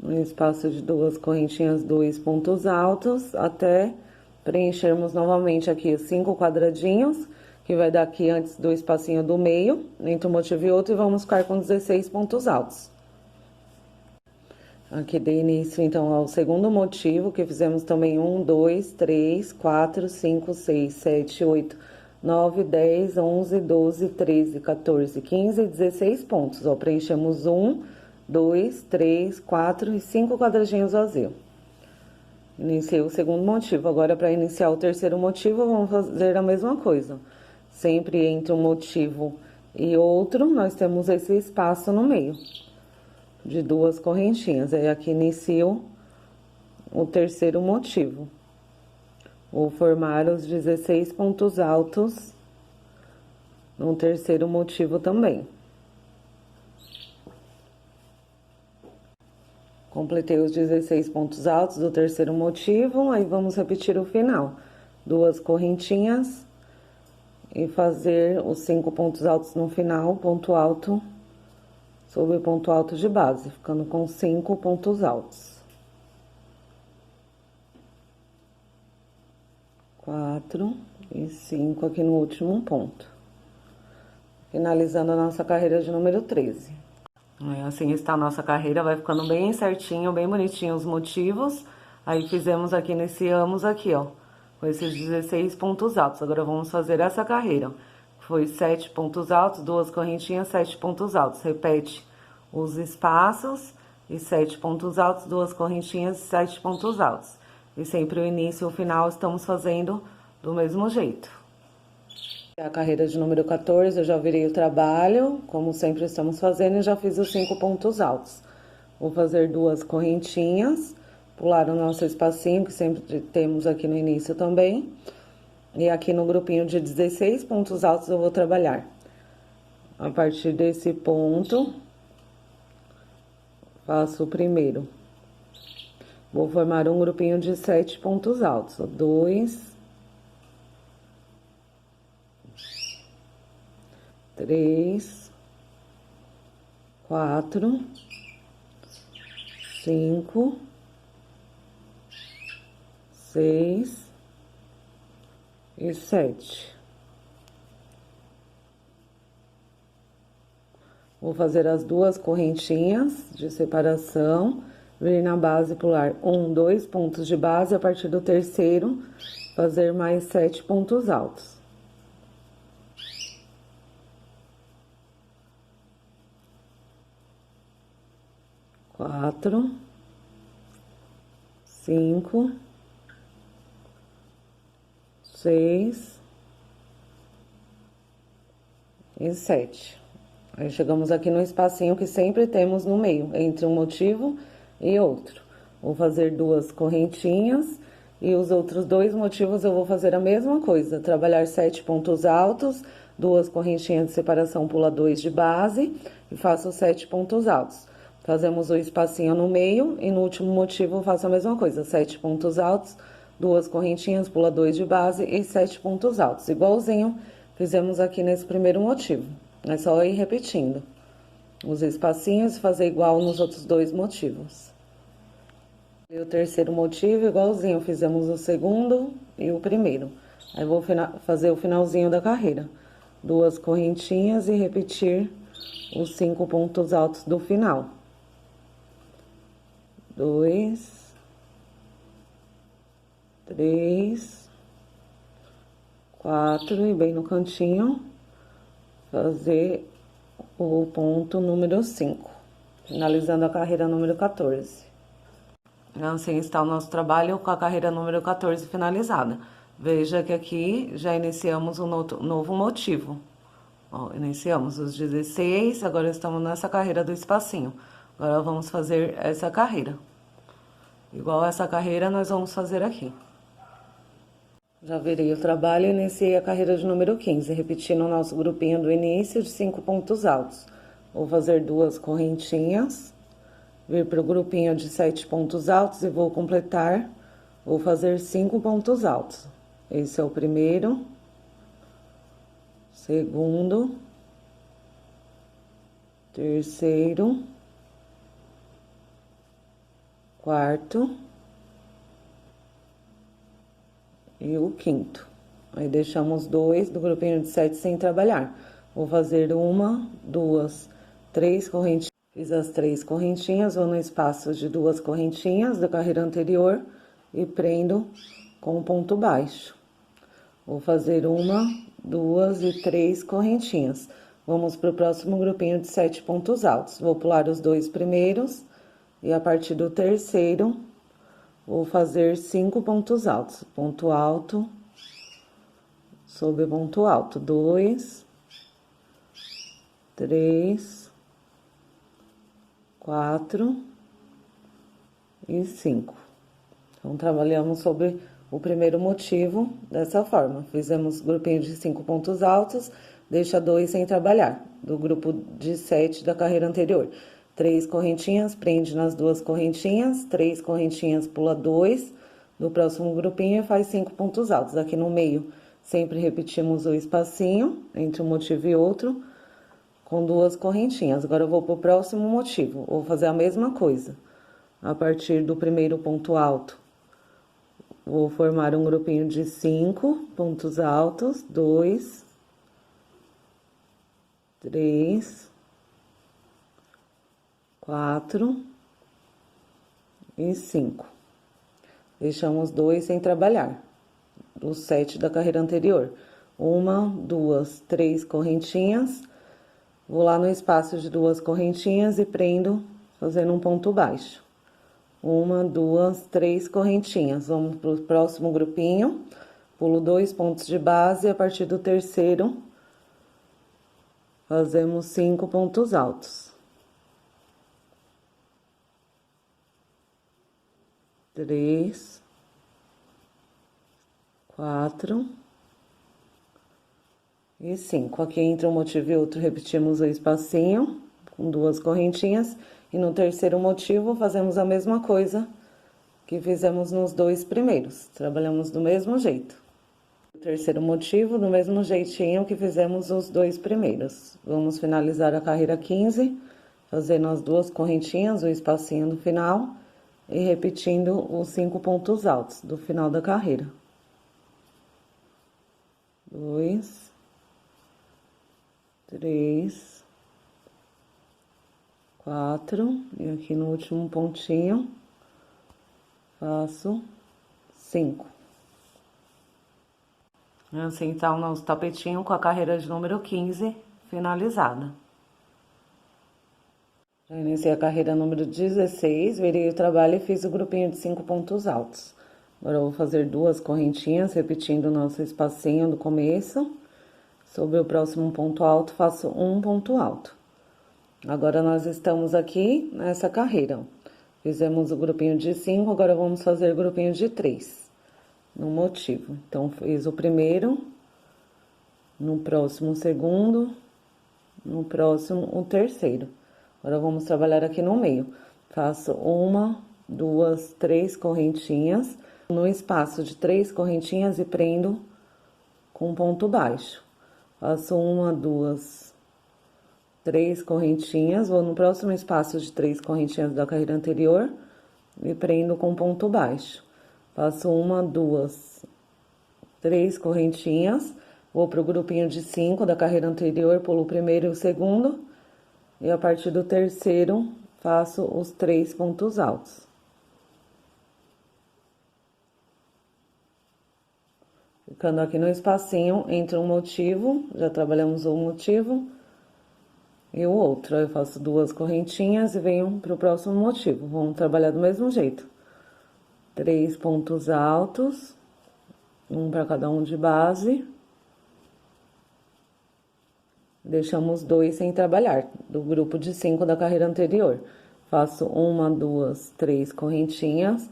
No espaço de 2 correntinhas, 2 pontos altos, até preenchermos novamente aqui os 5 quadradinhos, que vai dar aqui antes do espacinho do meio, entre um motivo e outro, e vamos ficar com 16 pontos altos. Aqui dei início, então, ao segundo motivo, que fizemos também 1, 2, 3, 4, 5, 6, 7, 8, 9, 10, 11, 12, 13, 14, 15 e 16 pontos. Ó, preenchemos 1, 2, 3, 4 e 5 quadradinhos vazios. Iniciei o segundo motivo. Agora, para iniciar o terceiro motivo, vamos fazer a mesma coisa. Sempre entre um motivo e outro, nós temos esse espaço no meio de 2 correntinhas. Aí, aqui inicio o terceiro motivo. Vou formar os 16 pontos altos no terceiro motivo também. Completei os 16 pontos altos do terceiro motivo, aí vamos repetir o final. 2 correntinhas e fazer os 5 pontos altos no final, ponto alto sobre ponto alto de base, ficando com 5 pontos altos. 4 e 5 aqui no último ponto. Finalizando a nossa carreira de número 13. Assim está a nossa carreira, vai ficando bem certinho, bem bonitinho os motivos. Aí fizemos aqui, iniciamos aqui, ó, com esses 16 pontos altos. Agora vamos fazer essa carreira. Foi 7 pontos altos, 2 correntinhas, 7 pontos altos. Repete os espaços e 7 pontos altos, 2 correntinhas, 7 pontos altos. E sempre o início e o final estamos fazendo do mesmo jeito. A carreira de número 14, eu já virei o trabalho, como sempre estamos fazendo, e já fiz os 5 pontos altos. Vou fazer 2 correntinhas, pular o nosso espacinho, que sempre temos aqui no início também. E aqui no grupinho de 16 pontos altos eu vou trabalhar. A partir desse ponto, faço o primeiro. Vou formar um grupinho de 7 pontos altos. 2, 3, 4, 5, 6 e 7. Vou fazer as 2 correntinhas de separação, vir na base, pular 1, 2 pontos de base, a partir do terceiro, fazer mais 7 pontos altos. Quatro, 5, 6 e 7. Aí, chegamos aqui no espacinho que sempre temos no meio, entre um motivo e outro. Vou fazer 2 correntinhas e os outros 2 motivos eu vou fazer a mesma coisa. Trabalhar 7 pontos altos, 2 correntinhas de separação, pula 2 de base e faço 7 pontos altos. Fazemos o espacinho no meio e no último motivo eu faço a mesma coisa. 7 pontos altos, 2 correntinhas, pula 2 de base e 7 pontos altos. Igualzinho fizemos aqui nesse primeiro motivo. É só ir repetindo os espacinhos e fazer igual nos outros 2 motivos. E o terceiro motivo, igualzinho, fizemos o segundo e o primeiro. Aí vou fazer o finalzinho da carreira. 2 correntinhas e repetir os 5 pontos altos do final. 2, 3, 4 e bem no cantinho, fazer o ponto número 5, finalizando a carreira número 14. Assim está o nosso trabalho com a carreira número 14 finalizada. Veja que aqui já iniciamos um novo motivo. Ó, iniciamos os 16, agora estamos nessa carreira do espacinho. Agora vamos fazer essa carreira. Igual essa carreira nós vamos fazer aqui. Já virei o trabalho e iniciei a carreira de número 15, repetindo o nosso grupinho do início de 5 pontos altos. Vou fazer 2 correntinhas, vir para o grupinho de 7 pontos altos e vou completar, vou fazer 5 pontos altos. Esse é o primeiro, segundo, terceiro, quarto e o quinto. Aí deixamos 2 do grupinho de 7 sem trabalhar. Vou fazer 1, 2, 3 correntinhas. Fiz as 3 correntinhas, vou no espaço de 2 correntinhas da carreira anterior e prendo com ponto baixo. Vou fazer 1, 2 e 3 correntinhas. Vamos para o próximo grupinho de 7 pontos altos. Vou pular os 2 primeiros e a partir do terceiro vou fazer 5 pontos altos. Ponto alto, sobre ponto alto. 2, 3, 4 e 5. Então, trabalhamos sobre o primeiro motivo dessa forma. Fizemos grupinho de 5 pontos altos, deixa 2 sem trabalhar, do grupo de 7 da carreira anterior. 3 correntinhas, prende nas 2 correntinhas, 3 correntinhas, pula 2, do próximo grupinho e faz 5 pontos altos. Aqui no meio, sempre repetimos o espacinho entre um motivo e outro, com 2 correntinhas. Agora, eu vou pro próximo motivo, vou fazer a mesma coisa. A partir do primeiro ponto alto, vou formar um grupinho de 5 pontos altos, 2, 3, 4 e 5. Deixamos 2 sem trabalhar, do 7 da carreira anterior. 1, 2, 3 correntinhas, vou lá no espaço de 2 correntinhas e prendo fazendo um ponto baixo. 1, 2, 3 correntinhas. Vamos para o próximo grupinho, pulo 2 pontos de base e a partir do terceiro fazemos 5 pontos altos. 3, 4 e 5. Aqui entre um motivo e outro, repetimos o espacinho com 2 correntinhas. E no terceiro motivo, fazemos a mesma coisa que fizemos nos 2 primeiros. Trabalhamos do mesmo jeito. O terceiro motivo, do mesmo jeitinho que fizemos os 2 primeiros. Vamos finalizar a carreira 15, fazendo as 2 correntinhas, o espacinho do final, e repetindo os 5 pontos altos do final da carreira. 2, 3, 4, e aqui no último pontinho, faço 5. Assim tá o nosso tapetinho com a carreira de número 15 finalizada. Já iniciei a carreira número 16, virei o trabalho e fiz o grupinho de 5 pontos altos. Agora eu vou fazer 2 correntinhas, repetindo o nosso espacinho do começo. Sobre o próximo ponto alto, faço um ponto alto. Agora, nós estamos aqui nessa carreira. Fizemos o grupinho de 5, agora vamos fazer o grupinho de 3, no motivo. Então, fiz o primeiro, no próximo o segundo, no próximo o terceiro. Agora, vamos trabalhar aqui no meio. Faço 1, 2, 3 correntinhas, no espaço de 3 correntinhas e prendo com ponto baixo. Faço 1, 2, 3 correntinhas, vou no próximo espaço de 3 correntinhas da carreira anterior e prendo com ponto baixo. Faço 1, 2, 3 correntinhas, vou pro grupinho de 5 da carreira anterior, pulo o primeiro e o segundo, e a partir do terceiro, faço os 3 pontos altos. Ficando aqui no espacinho entre um motivo, já trabalhamos um motivo e o outro. Aí eu faço 2 correntinhas e venho pro próximo motivo. Vamos trabalhar do mesmo jeito. 3 pontos altos, um para cada um de base. Deixamos 2 sem trabalhar, do grupo de 5 da carreira anterior. Faço 1, 2, 3 correntinhas.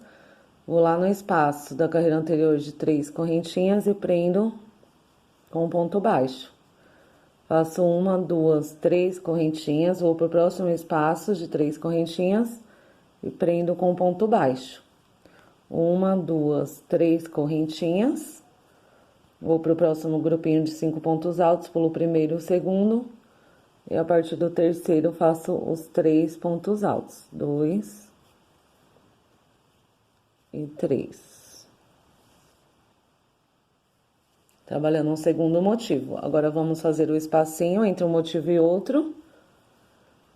Vou lá no espaço da carreira anterior de 3 correntinhas e prendo com ponto baixo. Faço 1, 2, 3 correntinhas, vou pro próximo espaço de 3 correntinhas e prendo com ponto baixo. 1, 2, 3 correntinhas, vou pro próximo grupinho de 5 pontos altos, pulo o primeiro e o segundo, e a partir do terceiro faço os 3 pontos altos. 2 e 3. Trabalhando um segundo motivo. Agora, vamos fazer o espacinho entre um motivo e outro.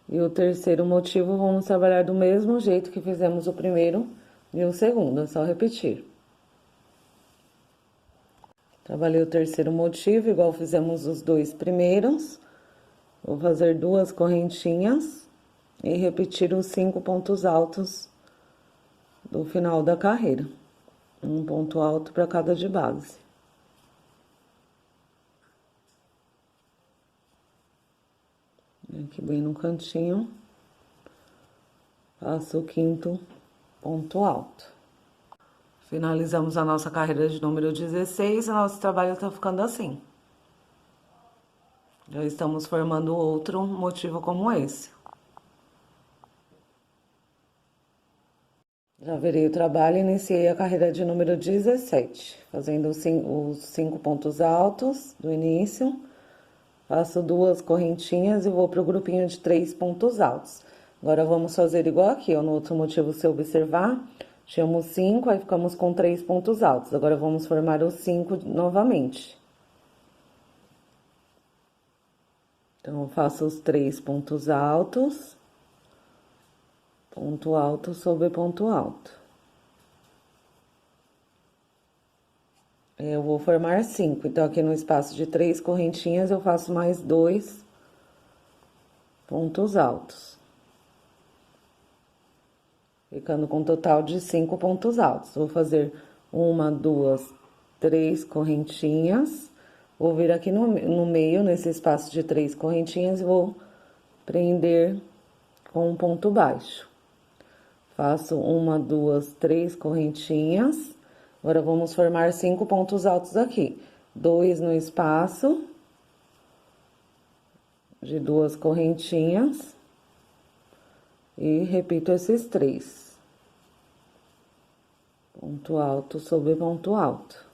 E o terceiro motivo, vamos trabalhar do mesmo jeito que fizemos o primeiro e o segundo, é só repetir. Trabalhei o terceiro motivo, igual fizemos os 2 primeiros. Vou fazer 2 correntinhas e repetir os 5 pontos altos do final da carreira. Um ponto alto para cada de base. Aqui bem no cantinho, faço o 5º ponto alto. Finalizamos a nossa carreira de número 16 e nosso trabalho tá ficando assim. Já estamos formando outro motivo como esse. Já virei o trabalho e iniciei a carreira de número 17, fazendo os 5 pontos altos do início. Faço 2 correntinhas e vou pro grupinho de 3 pontos altos. Agora, vamos fazer igual aqui, ó, no outro motivo, se observar, tínhamos 5, aí ficamos com 3 pontos altos. Agora, vamos formar os 5 novamente. Então, eu faço os 3 pontos altos, ponto alto sobre ponto alto. Eu vou formar 5, então, aqui no espaço de 3 correntinhas, eu faço mais 2 pontos altos. Ficando com um total de 5 pontos altos. Vou fazer 1, 2, 3 correntinhas. Vou vir aqui no meio, nesse espaço de 3 correntinhas, e vou prender com um ponto baixo. Faço 1, 2, 3 correntinhas. Agora, vamos formar 5 pontos altos aqui. 2 no espaço de 2 correntinhas. E repito esses 3. Ponto alto sobre ponto alto.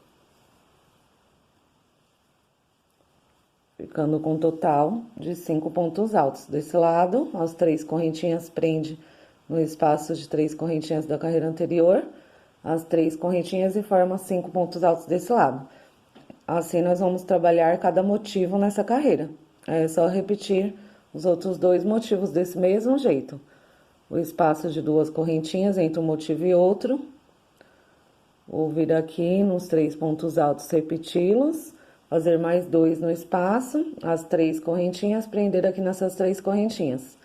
Ficando com um total de 5 pontos altos. Desse lado, as 3 correntinhas prende no espaço de 3 correntinhas da carreira anterior. As 3 correntinhas e forma 5 pontos altos desse lado. Assim, nós vamos trabalhar cada motivo nessa carreira. É só repetir os outros 2 motivos desse mesmo jeito. O espaço de 2 correntinhas entre um motivo e outro. Vou vir aqui nos 3 pontos altos, repeti-los. Fazer mais 2 no espaço. As 3 correntinhas, prender aqui nessas 3 correntinhas.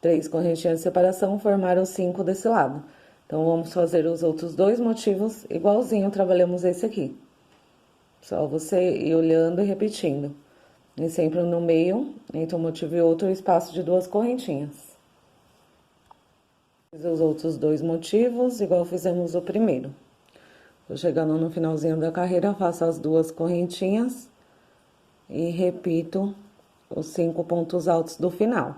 3 correntinhas de separação, formaram 5 desse lado. Então, vamos fazer os outros 2 motivos igualzinho trabalhamos esse aqui. Só você ir olhando e repetindo. E sempre no meio, entre um motivo e outro, o espaço de 2 correntinhas. Fiz os outros 2 motivos, igual fizemos o primeiro. Tô chegando no finalzinho da carreira, faço as 2 correntinhas e repito os 5 pontos altos do final.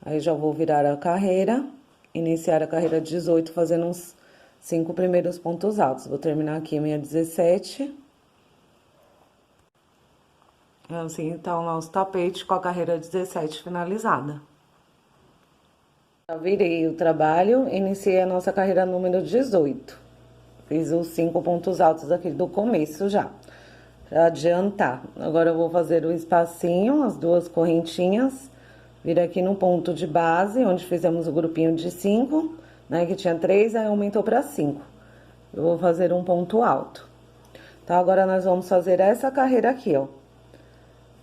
Aí, já vou virar a carreira, iniciar a carreira 18, fazendo os 5 primeiros pontos altos. Vou terminar aqui a minha 17. Assim, tá o nosso tapete com a carreira 17 finalizada. Já virei o trabalho, iniciei a nossa carreira número 18. Fiz os 5 pontos altos aqui do começo já, pra adiantar. Agora eu vou fazer o espacinho, as 2 correntinhas, vir aqui no ponto de base, onde fizemos o grupinho de 5, né, que tinha 3, aí aumentou para 5. Eu vou fazer um ponto alto. Então, agora nós vamos fazer essa carreira aqui, ó.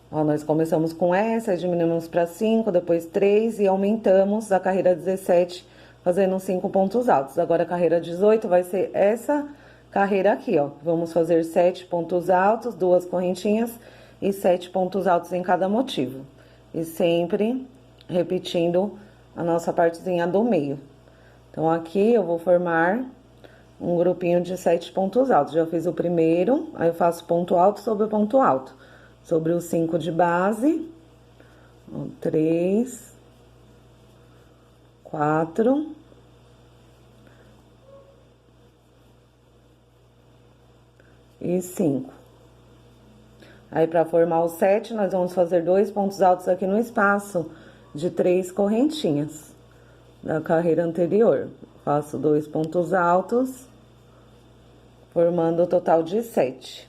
Ó, nós começamos com essa, aí diminuímos para 5, depois 3 e aumentamos a carreira 17, fazendo 5 pontos altos. Agora a carreira 18 vai ser essa carreira aqui, ó. Vamos fazer 7 pontos altos, 2 correntinhas e 7 pontos altos em cada motivo. E sempre repetindo a nossa partezinha do meio. Então, aqui eu vou formar um grupinho de 7 pontos altos. Já fiz o primeiro, aí eu faço ponto alto sobre ponto alto. Sobre os 5 de base, 3, 4, e 5. Aí, para formar o 7, nós vamos fazer 2 pontos altos aqui no espaço de 3 correntinhas da carreira anterior. Faço 2 pontos altos, formando o total de 7.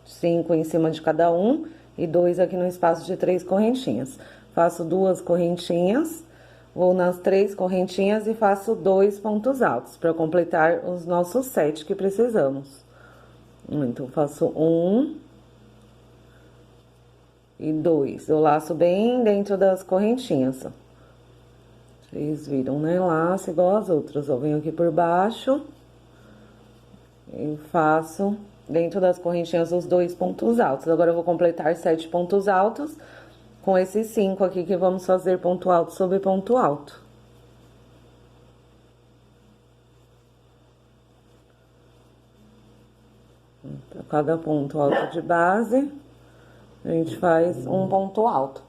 5 em cima de cada um e 2 aqui no espaço de 3 correntinhas. Faço 2 correntinhas, vou nas 3 correntinhas e faço 2 pontos altos para completar os nossos 7 que precisamos. Então, faço 1 e 2. Eu laço bem dentro das correntinhas, ó. Vocês viram, né? Laço igual as outras, ó. Venho aqui por baixo e faço dentro das correntinhas os 2 pontos altos. Agora, eu vou completar 7 pontos altos com esses 5 aqui que vamos fazer ponto alto sobre ponto alto. Para cada ponto alto de base, a gente faz um ponto alto.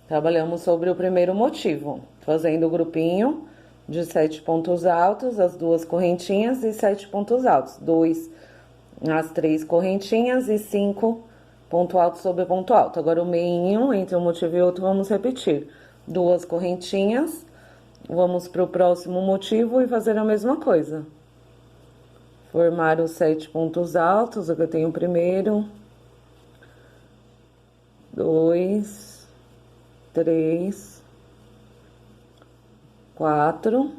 Trabalhamos sobre o primeiro motivo, fazendo o grupinho de 7 pontos altos, as 2 correntinhas e 7 pontos altos. 2 nas 3 correntinhas e 5 ponto alto sobre ponto alto. Agora, o meinho, entre um motivo e outro, vamos repetir. 2 correntinhas, vamos para o próximo motivo e fazer a mesma coisa. Formar os 7 pontos altos, aqui eu tenho o primeiro, 2, 3, 4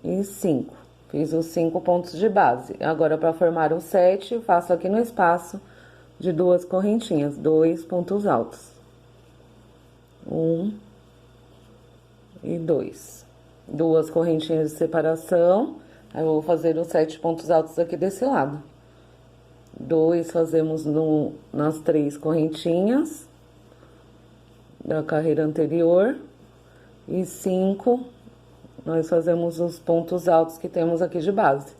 e 5. Fiz os 5 pontos de base. Agora, para formar o 7, faço aqui no espaço de 2 correntinhas, 2 pontos altos. 1 e 2. 2 correntinhas de separação. Aí, eu vou fazer os 7 pontos altos aqui desse lado. 2 fazemos nas 3 correntinhas da carreira anterior. E 5, nós fazemos os pontos altos que temos aqui de base.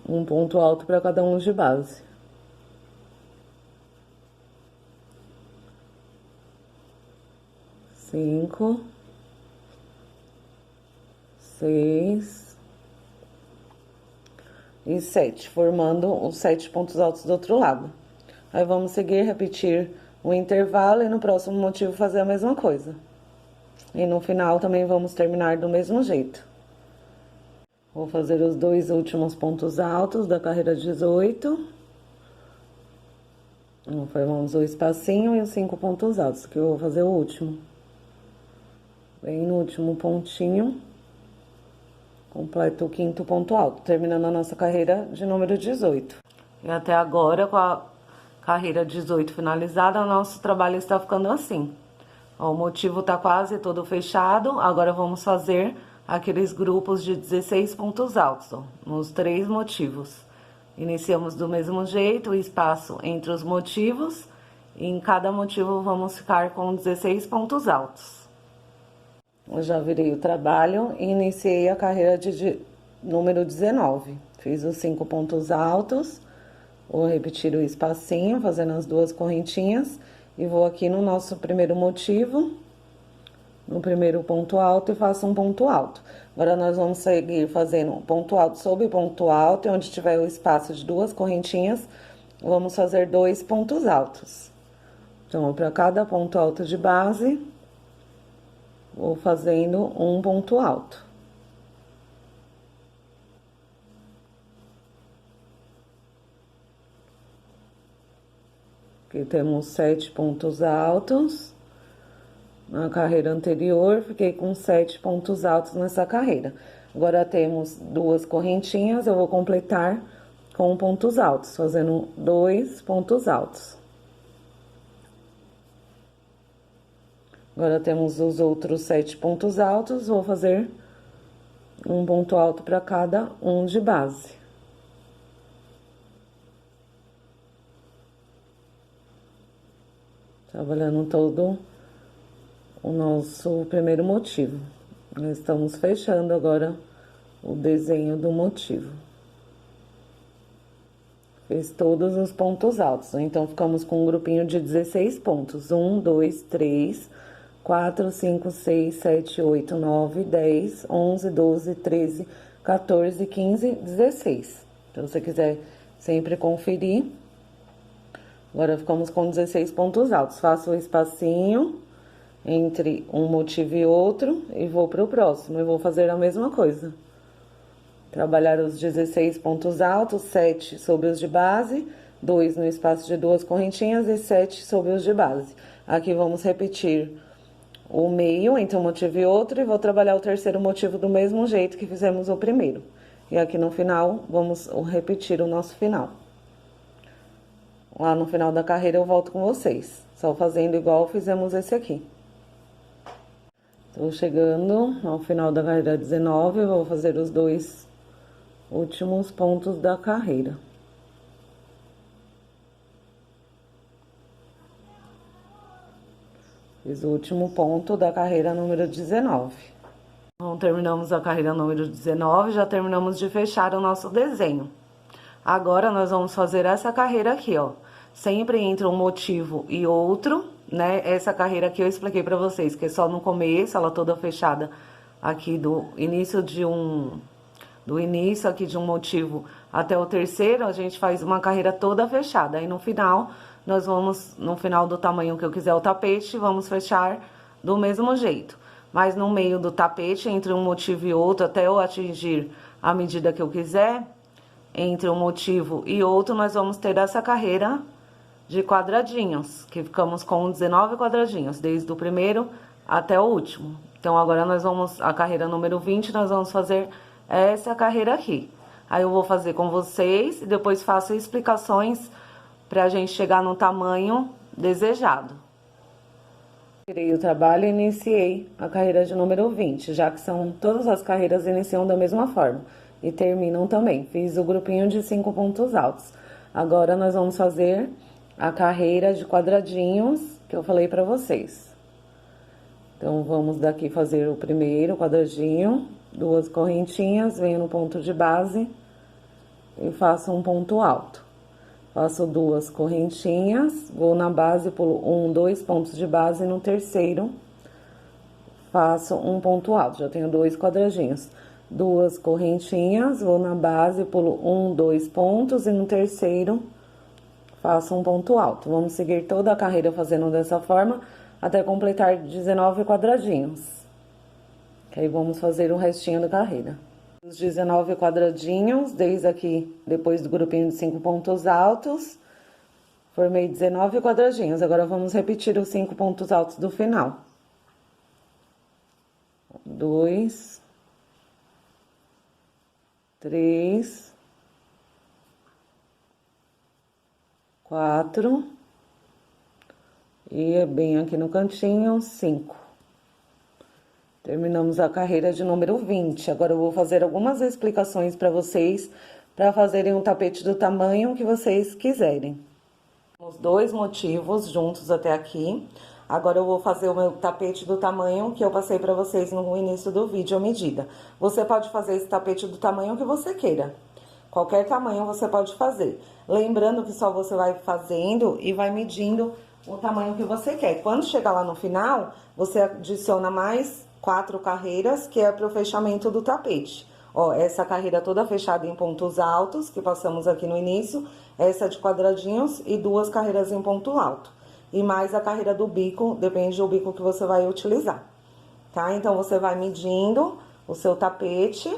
Um ponto alto para cada um de base. Cinco, 6 e 7, formando os 7 pontos altos do outro lado. Aí, vamos seguir, repetir o intervalo e no próximo motivo fazer a mesma coisa. E no final também vamos terminar do mesmo jeito. Vou fazer os 2 últimos pontos altos da carreira 18. Formamos o espacinho e os 5 pontos altos, que eu vou fazer o último. Bem no último pontinho, completo o 5º ponto alto, terminando a nossa carreira de número 18. E até agora, com a carreira 18 finalizada, o nosso trabalho está ficando assim. Ó, o motivo tá quase todo fechado, agora vamos fazer aqueles grupos de 16 pontos altos, ó, nos 3 motivos. Iniciamos do mesmo jeito, o espaço entre os motivos, e em cada motivo vamos ficar com 16 pontos altos. Eu já virei o trabalho e iniciei a carreira de número 19. Fiz os 5 pontos altos, vou repetir o espacinho, fazendo as 2 correntinhas, e vou aqui no nosso primeiro motivo, no primeiro ponto alto, e faço um ponto alto. Agora, nós vamos seguir fazendo ponto alto sobre ponto alto, e onde tiver o espaço de 2 correntinhas, vamos fazer 2 pontos altos. Então, para cada ponto alto de base, vou fazendo um ponto alto. Aqui temos 7 pontos altos. Na carreira anterior, fiquei com 7 pontos altos nessa carreira. Agora, temos 2 correntinhas, eu vou completar com pontos altos, fazendo 2 pontos altos. Agora, temos os outros 7 pontos altos, vou fazer um ponto alto para cada um de base. Trabalhando todo o nosso primeiro motivo. Nós estamos fechando agora o desenho do motivo. Fiz todos os pontos altos, então ficamos com um grupinho de 16 pontos. 1, 2, 3, 4, 5, 6, 7, 8, 9, 10, 11, 12, 13, 14, 15, 16. Então, se você quiser sempre conferir. Agora, ficamos com 16 pontos altos. Faço o espacinho entre um motivo e outro e vou para o próximo. Eu vou fazer a mesma coisa. Trabalhar os 16 pontos altos, 7 sobre os de base, 2 no espaço de 2 correntinhas e 7 sobre os de base. Aqui vamos repetir o meio entre um motivo e outro e vou trabalhar o terceiro motivo do mesmo jeito que fizemos o primeiro. E aqui no final, vamos repetir o nosso final. Lá no final da carreira eu volto com vocês, só fazendo igual fizemos esse aqui. Estou chegando ao final da carreira 19, eu vou fazer os 2 últimos pontos da carreira. Fiz o último ponto da carreira número 19. Então, terminamos a carreira número 19, já terminamos de fechar o nosso desenho. Agora, nós vamos fazer essa carreira aqui, ó. Sempre entre um motivo e outro, né? Essa carreira aqui eu expliquei pra vocês, que é só no começo, ela toda fechada aqui do início aqui de um motivo até o terceiro, a gente faz uma carreira toda fechada. Aí no final, nós vamos, no final do tamanho que eu quiser o tapete, vamos fechar do mesmo jeito. Mas no meio do tapete, entre um motivo e outro, até eu atingir a medida que eu quiser, entre um motivo e outro, nós vamos ter essa carreira de quadradinhos, que ficamos com 19 quadradinhos, desde o primeiro até o último. Então, agora nós vamos, a carreira número 20, nós vamos fazer essa carreira aqui. Aí eu vou fazer com vocês e depois faço explicações pra gente chegar no tamanho desejado. Tirei o trabalho e iniciei a carreira de número 20, já que todas as carreiras iniciam da mesma forma e terminam também. Fiz o grupinho de 5 pontos altos. Agora, nós vamos fazer a carreira de quadradinhos que eu falei pra vocês. Então, vamos daqui fazer o primeiro quadradinho, 2 correntinhas, venho no ponto de base e faço um ponto alto. Faço 2 correntinhas, vou na base, pulo 1, 2 pontos de base, no terceiro faço um ponto alto, já tenho 2 quadradinhos. 2 correntinhas, vou na base, pulo 1, 2 pontos e no terceiro faço um ponto alto. Vamos seguir toda a carreira fazendo dessa forma até completar 19 quadradinhos. Que aí vamos fazer o restinho da carreira. Os 19 quadradinhos, desde aqui, depois do grupinho de 5 pontos altos, formei 19 quadradinhos. Agora, vamos repetir os 5 pontos altos do final. 2, 3, 4, e bem aqui no cantinho, 5. Terminamos a carreira de número 20. Agora, eu vou fazer algumas explicações para vocês, para fazerem um tapete do tamanho que vocês quiserem. Os 2 motivos juntos até aqui. Agora, eu vou fazer o meu tapete do tamanho que eu passei para vocês no início do vídeo, a medida. Você pode fazer esse tapete do tamanho que você queira. Qualquer tamanho você pode fazer. Lembrando que só você vai fazendo e vai medindo o tamanho que você quer. Quando chegar lá no final, você adiciona mais 4 carreiras, que é para o fechamento do tapete. Ó, essa carreira toda fechada em pontos altos, que passamos aqui no início, essa de quadradinhos e 2 carreiras em ponto alto. E mais a carreira do bico, depende do bico que você vai utilizar, tá? Então, você vai medindo o seu tapete.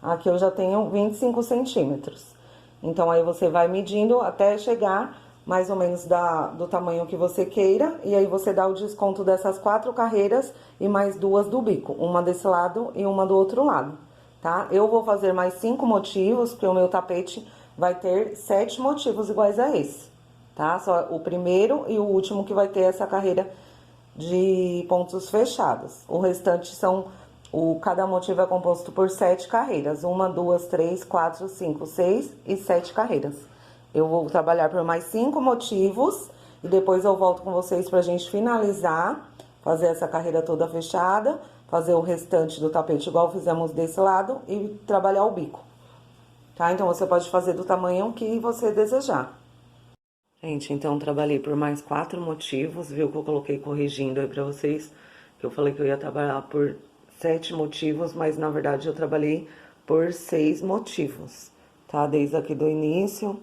Aqui eu já tenho 25 centímetros. Então, aí você vai medindo até chegar mais ou menos do tamanho que você queira. E aí, você dá o desconto dessas 4 carreiras e mais 2 do bico. Uma desse lado e uma do outro lado, tá? Eu vou fazer mais 5 motivos, porque o meu tapete vai ter 7 motivos iguais a esse, tá? Só o primeiro e o último que vai ter essa carreira de pontos fechados. O restante são... cada motivo é composto por 7 carreiras. 1, 2, 3, 4, 5, 6 e 7 carreiras. Eu vou trabalhar por mais 5 motivos e depois eu volto com vocês pra gente finalizar, fazer essa carreira toda fechada, fazer o restante do tapete igual fizemos desse lado e trabalhar o bico, tá? Então, você pode fazer do tamanho que você desejar. Gente, então, trabalhei por mais 4 motivos, viu? Que eu coloquei corrigindo aí pra vocês, que eu falei que eu ia trabalhar por 7 motivos, mas na verdade eu trabalhei por 6 motivos, tá? Desde aqui do início,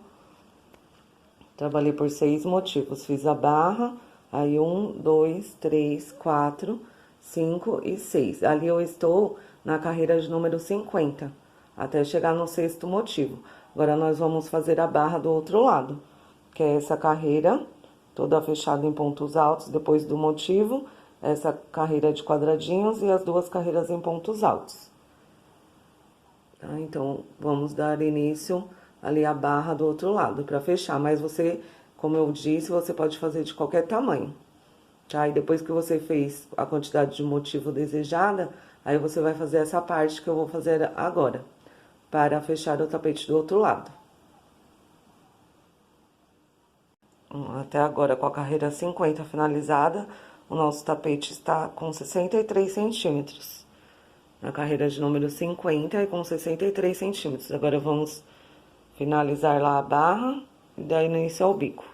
trabalhei por 6 motivos. Fiz a barra, aí 1, 2, 3, 4, 5 e 6. Ali eu estou na carreira de número 50, até chegar no 6º motivo. Agora, nós vamos fazer a barra do outro lado, que é essa carreira toda fechada em pontos altos, depois do motivo, essa carreira de quadradinhos e as 2 carreiras em pontos altos. Tá? Então, vamos dar início ali a barra do outro lado, para fechar. Mas você, como eu disse, você pode fazer de qualquer tamanho, tá? E depois que você fez a quantidade de motivo desejada, aí você vai fazer essa parte que eu vou fazer agora, para fechar o tapete do outro lado. Até agora, com a carreira 50 finalizada, o nosso tapete está com 63 centímetros. Na carreira de número 50 e com 63 centímetros. Agora, vamos finalizar lá a barra e dar início ao bico.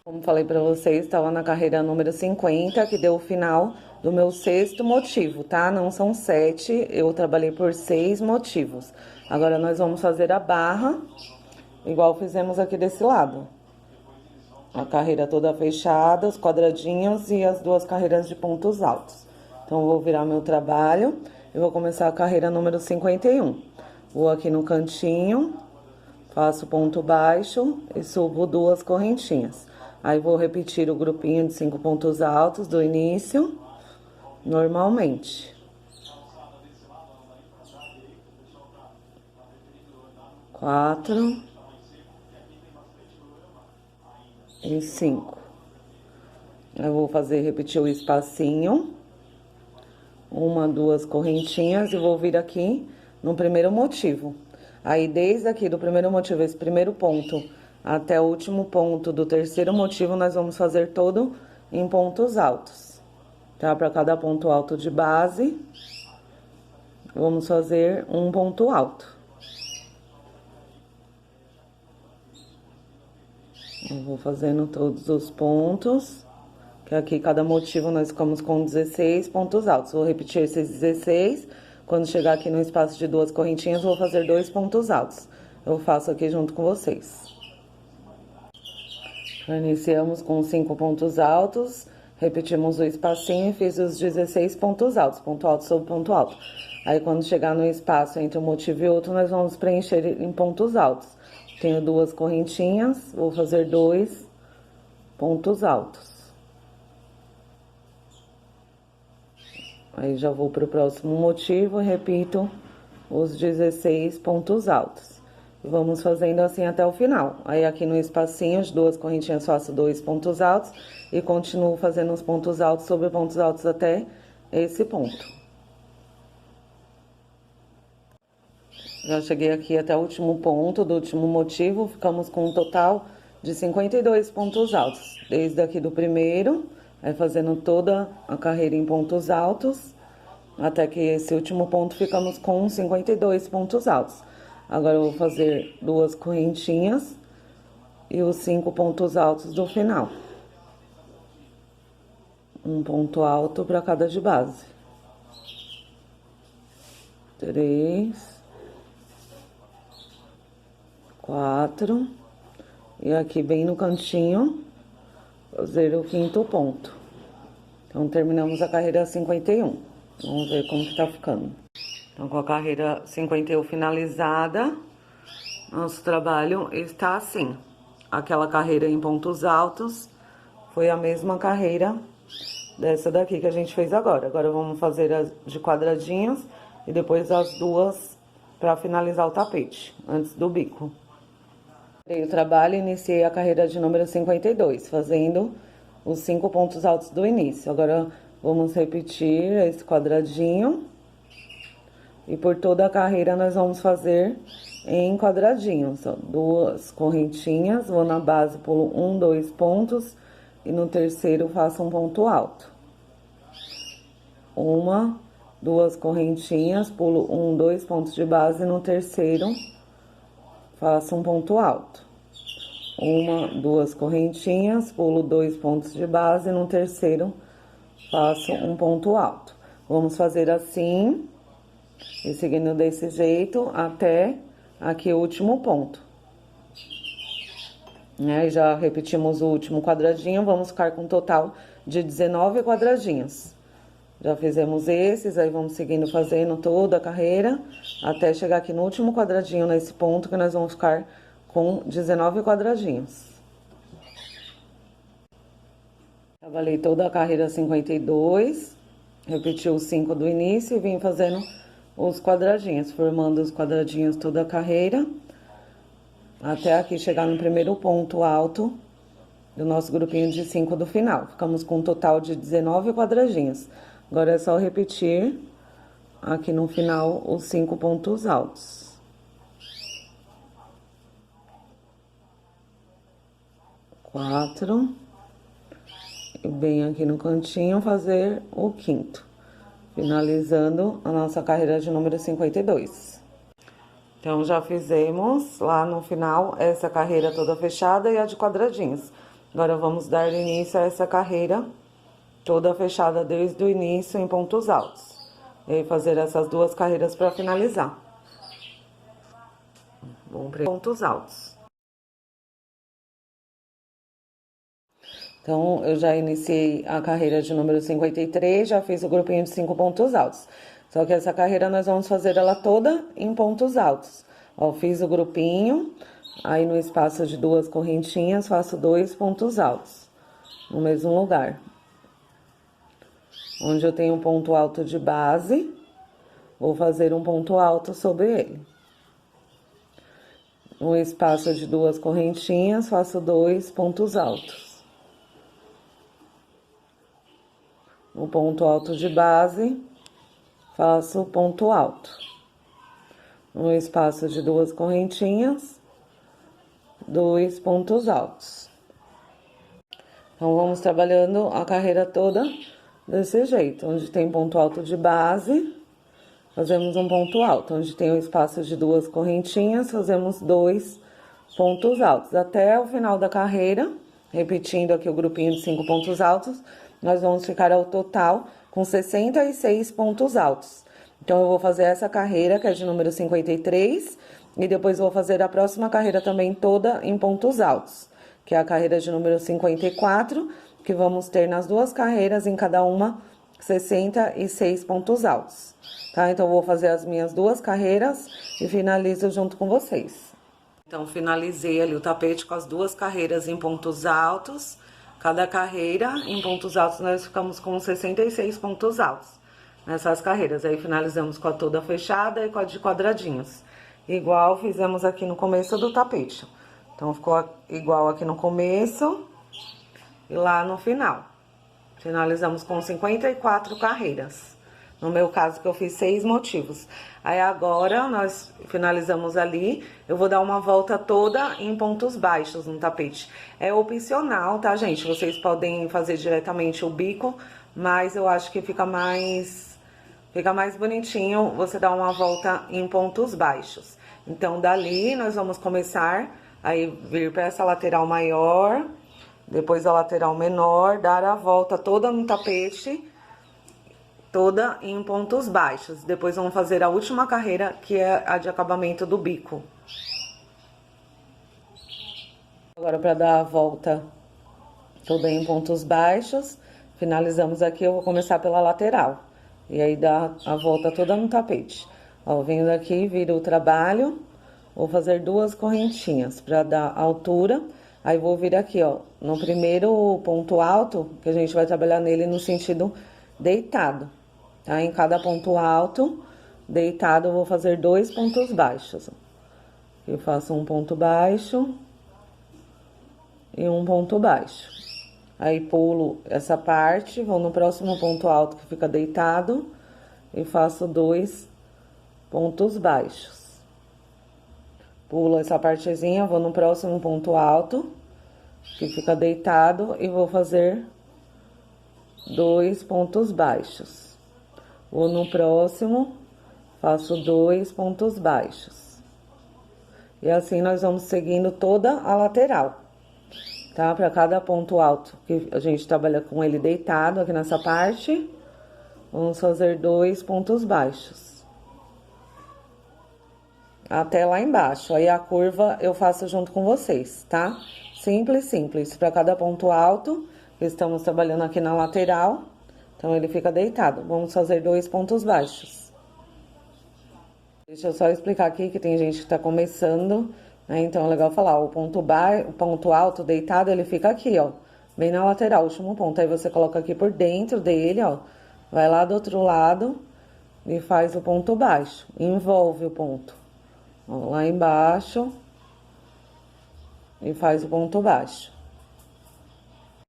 Como falei pra vocês, estava na carreira número 50, que deu o final do meu 6º motivo, tá? Não são 7, eu trabalhei por 6 motivos. Agora, nós vamos fazer a barra, igual fizemos aqui desse lado. A carreira toda fechada, os quadradinhos e as 2 carreiras de pontos altos. Então, eu vou virar meu trabalho e vou começar a carreira número 51. Vou aqui no cantinho, faço ponto baixo e subo 2 correntinhas. Aí, vou repetir o grupinho de 5 pontos altos do início, normalmente. 4 e 5. Eu vou repetir o espacinho, 1, 2 correntinhas e vou vir aqui no primeiro motivo. Aí, desde aqui do primeiro motivo, esse primeiro ponto, até o último ponto do 3º motivo, nós vamos fazer todo em pontos altos, tá? Para cada ponto alto de base, vamos fazer um ponto alto. Eu vou fazendo todos os pontos, que aqui cada motivo nós ficamos com 16 pontos altos. Vou repetir esses 16, quando chegar aqui no espaço de 2 correntinhas, vou fazer 2 pontos altos. Eu faço aqui junto com vocês. Iniciamos com 5 pontos altos, repetimos o espacinho e fiz os 16 pontos altos, ponto alto sobre ponto alto. Aí, quando chegar no espaço entre um motivo e outro, nós vamos preencher em pontos altos. Tenho 2 correntinhas, vou fazer 2 pontos altos. Aí, já vou para o próximo motivo e repito os 16 pontos altos. Vamos fazendo assim até o final. Aí, aqui no espacinho, de 2 correntinhas, faço 2 pontos altos e continuo fazendo os pontos altos sobre pontos altos até esse ponto. Já cheguei aqui até o último ponto do último motivo, ficamos com um total de 52 pontos altos. Desde aqui do primeiro, aí fazendo toda a carreira em pontos altos, até que esse último ponto ficamos com 52 pontos altos. Agora, eu vou fazer 2 correntinhas e os 5 pontos altos do final. Um ponto alto para cada de base. 3, 4, e aqui bem no cantinho, fazer o 5º ponto. Então, terminamos a carreira 51. Vamos ver como que tá ficando. Então, com a carreira 51 finalizada, nosso trabalho está assim. Aquela carreira em pontos altos foi a mesma carreira dessa daqui que a gente fez agora. Agora, vamos fazer as de quadradinhos e depois as duas para finalizar o tapete, antes do bico. Dei o trabalho e iniciei a carreira de número 52, fazendo os 5 pontos altos do início. Agora, vamos repetir esse quadradinho. E por toda a carreira, nós vamos fazer em quadradinhos, ó. 2 correntinhas, vou na base, pulo 1, 2 pontos. E no terceiro, faço um ponto alto. 1, 2 correntinhas, pulo 1, 2 pontos de base. E no terceiro, faço um ponto alto. 1, 2 correntinhas, pulo 2 pontos de base. E no terceiro, faço um ponto alto. Vamos fazer assim, e seguindo desse jeito, até aqui o último ponto. Né? Já repetimos o último quadradinho, vamos ficar com um total de 19 quadradinhos. Já fizemos esses, aí vamos seguindo fazendo toda a carreira, até chegar aqui no último quadradinho, nesse ponto, que nós vamos ficar com 19 quadradinhos. Trabalhei toda a carreira 52, repeti os 5 do início e vim fazendo os quadradinhos, formando os quadradinhos toda a carreira, até aqui chegar no primeiro ponto alto do nosso grupinho de 5 do final. Ficamos com um total de 19 quadradinhos. Agora é só repetir aqui no final os 5 pontos altos. 4, e bem aqui no cantinho fazer o 5º, finalizando a nossa carreira de número 52. Então, já fizemos lá no final essa carreira toda fechada e a de quadradinhos. Agora, vamos dar início a essa carreira toda fechada desde o início em pontos altos. E aí, fazer essas duas carreiras para finalizar. Pontos altos. Então, eu já iniciei a carreira de número 53, já fiz o grupinho de 5 pontos altos. Só que essa carreira nós vamos fazer ela toda em pontos altos. Ó, fiz o grupinho, aí no espaço de 2 correntinhas, faço 2 pontos altos, no mesmo lugar. Onde eu tenho um ponto alto de base, vou fazer um ponto alto sobre ele. No espaço de 2 correntinhas, faço 2 pontos altos. No ponto alto de base, faço ponto alto. No espaço de 2 correntinhas, 2 pontos altos. Então, vamos trabalhando a carreira toda desse jeito. Onde tem ponto alto de base, fazemos um ponto alto. Onde tem o espaço de 2 correntinhas, fazemos 2 pontos altos. Até o final da carreira, repetindo aqui o grupinho de 5 pontos altos, nós vamos ficar ao total com 66 pontos altos. Então, eu vou fazer essa carreira, que é de número 53, e depois vou fazer a próxima carreira também toda em pontos altos, que é a carreira de número 54, que vamos ter nas duas carreiras, em cada uma, 66 pontos altos, tá? Então, eu vou fazer as minhas duas carreiras e finalizo junto com vocês. Então, finalizei ali o tapete com as duas carreiras em pontos altos. Cada carreira em pontos altos, nós ficamos com 66 pontos altos nessas carreiras. Aí, finalizamos com a toda fechada e com a de quadradinhos. Igual fizemos aqui no começo do tapete. Então, ficou igual aqui no começo e lá no final. Finalizamos com 54 carreiras. No meu caso, que eu fiz 6 motivos. Aí, agora, nós finalizamos ali. Eu vou dar uma volta toda em pontos baixos no tapete. É opcional, tá, gente? Vocês podem fazer diretamente o bico, mas eu acho que fica mais bonitinho você dar uma volta em pontos baixos. Então, dali, nós vamos começar a vir para essa lateral maior, depois a lateral menor, dar a volta toda no tapete, toda em pontos baixos. Depois vamos fazer a última carreira, que é a de acabamento do bico. Agora, para dar a volta toda em pontos baixos, finalizamos aqui, eu vou começar pela lateral. E aí dá a volta toda no tapete. Ó, venho daqui, viro o trabalho, vou fazer 2 correntinhas para dar altura. Aí vou vir aqui, ó, no primeiro ponto alto, que a gente vai trabalhar nele no sentido deitado, tá? Em cada ponto alto, deitado, eu vou fazer 2 pontos baixos. Eu faço um ponto baixo e um ponto baixo. Aí pulo essa parte, vou no próximo ponto alto que fica deitado e faço 2 pontos baixos. Pulo essa partezinha, vou no próximo ponto alto que fica deitado e vou fazer 2 pontos baixos. Vou no próximo, faço 2 pontos baixos. E assim nós vamos seguindo toda a lateral. Tá? Para cada ponto alto que a gente trabalha com ele deitado aqui nessa parte, vamos fazer 2 pontos baixos. Até lá embaixo. Aí a curva eu faço junto com vocês, tá? Simples, simples. Para cada ponto alto, estamos trabalhando aqui na lateral, então ele fica deitado. Vamos fazer 2 pontos baixos. Deixa eu só explicar aqui que tem gente que tá começando, né? Então é legal falar, o ponto alto deitado, ele fica aqui, ó, bem na lateral, último ponto. Aí você coloca aqui por dentro dele, ó, vai lá do outro lado e faz o ponto baixo, envolve o ponto, ó, lá embaixo e faz o ponto baixo.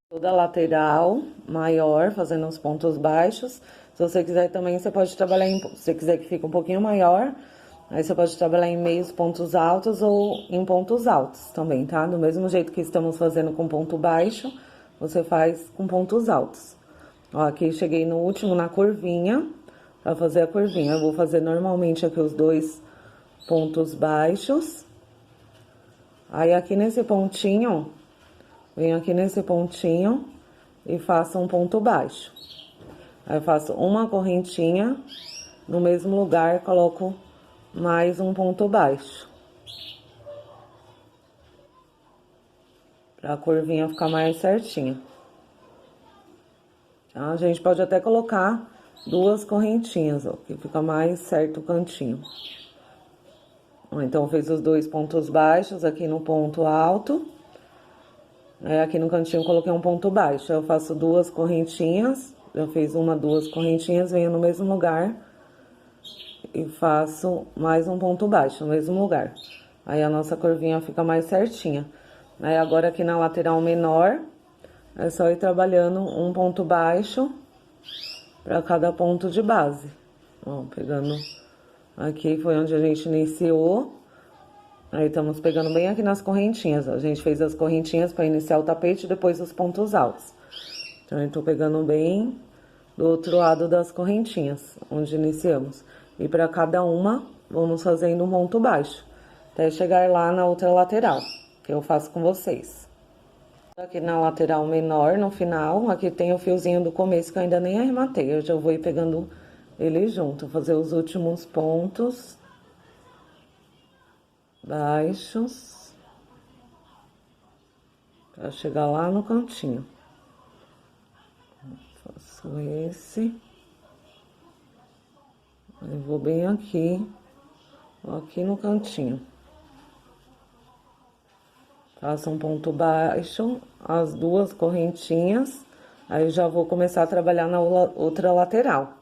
Toda a lateral maior, fazendo os pontos baixos. Se você quiser também, você pode trabalhar se você quiser que fique um pouquinho maior, aí você pode trabalhar em meios pontos altos ou em pontos altos também, tá? Do mesmo jeito que estamos fazendo com ponto baixo, você faz com pontos altos. Ó, aqui cheguei no último, na curvinha, pra fazer a curvinha. Eu vou fazer normalmente aqui os 2 pontos baixos. Aí aqui nesse pontinho, venho aqui nesse pontinho e faço um ponto baixo. Aí eu faço uma correntinha, no mesmo lugar coloco mais um ponto baixo. Pra a curvinha ficar mais certinha. Tá? A gente pode até colocar 2 correntinhas, ó, que fica mais certo o cantinho. Então, eu fiz os 2 pontos baixos aqui no ponto alto. Aí, aqui no cantinho, eu coloquei um ponto baixo. Aí, eu faço 2 correntinhas. Já fiz 1, 2 correntinhas, venho no mesmo lugar. E faço mais um ponto baixo no mesmo lugar. Aí, a nossa curvinha fica mais certinha. Aí, agora, aqui na lateral menor, é só ir trabalhando um ponto baixo para cada ponto de base. Ó, pegando... Aqui foi onde a gente iniciou. Aí, estamos pegando bem aqui nas correntinhas, ó. A gente fez as correntinhas para iniciar o tapete e depois os pontos altos. Então, eu tô pegando bem do outro lado das correntinhas, onde iniciamos. E para cada uma, vamos fazendo um ponto baixo, até chegar lá na outra lateral, que eu faço com vocês. Aqui na lateral menor, no final, aqui tem o fiozinho do começo que eu ainda nem arrematei. Eu já vou ir pegando ele junto, fazer os últimos pontos baixos para chegar lá no cantinho. Faço esse, aí vou bem aqui no cantinho. Faço um ponto baixo, as 2 correntinhas, aí já vou começar a trabalhar na outra lateral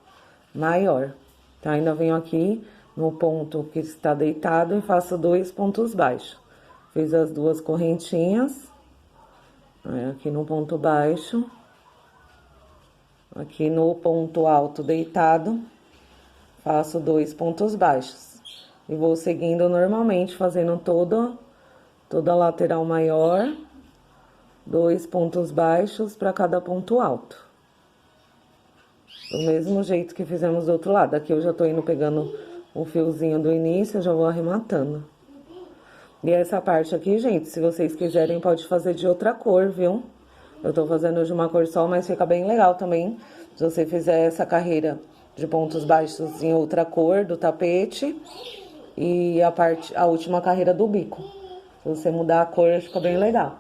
maior, tá? Ainda venho aqui no ponto que está deitado e faço 2 pontos baixos. Fiz as 2 correntinhas, aí aqui no ponto baixo, aqui no ponto alto deitado, faço 2 pontos baixos. E vou seguindo normalmente, fazendo toda a lateral maior, 2 pontos baixos para cada ponto alto. Do mesmo jeito que fizemos do outro lado. Aqui eu já tô indo pegando o fiozinho do início, eu já vou arrematando. E essa parte aqui, gente, se vocês quiserem, pode fazer de outra cor, viu? Eu tô fazendo de uma cor só, mas fica bem legal também. Se você fizer essa carreira de pontos baixos em outra cor do tapete. E a última carreira do bico. Se você mudar a cor, fica bem legal.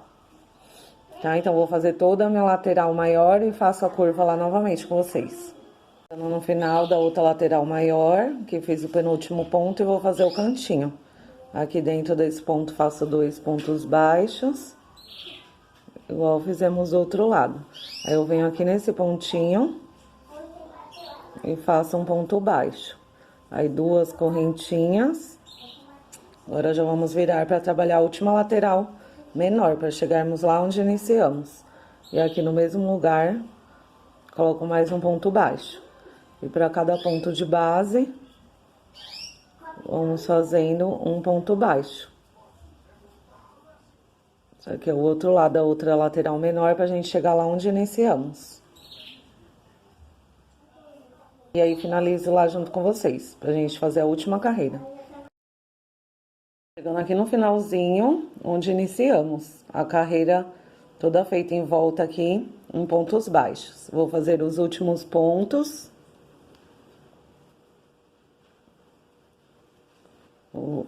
Tá? Então, vou fazer toda a minha lateral maior e faço a curva lá novamente com vocês. No final da outra lateral maior, que fiz o penúltimo ponto, e vou fazer o cantinho. Aqui dentro desse ponto, faço 2 pontos baixos. Igual fizemos do outro lado. Aí, eu venho aqui nesse pontinho e faço um ponto baixo. Aí, 2 correntinhas. Agora, já vamos virar para trabalhar a última lateral menor, para chegarmos lá onde iniciamos. E aqui no mesmo lugar, coloco mais um ponto baixo. E para cada ponto de base, vamos fazendo um ponto baixo. Isso aqui é o outro lado da outra lateral menor, pra gente chegar lá onde iniciamos. E aí, finalizo lá junto com vocês, pra gente fazer a última carreira. Chegando aqui no finalzinho, onde iniciamos. A carreira toda feita em volta aqui, em pontos baixos. Vou fazer os últimos pontos.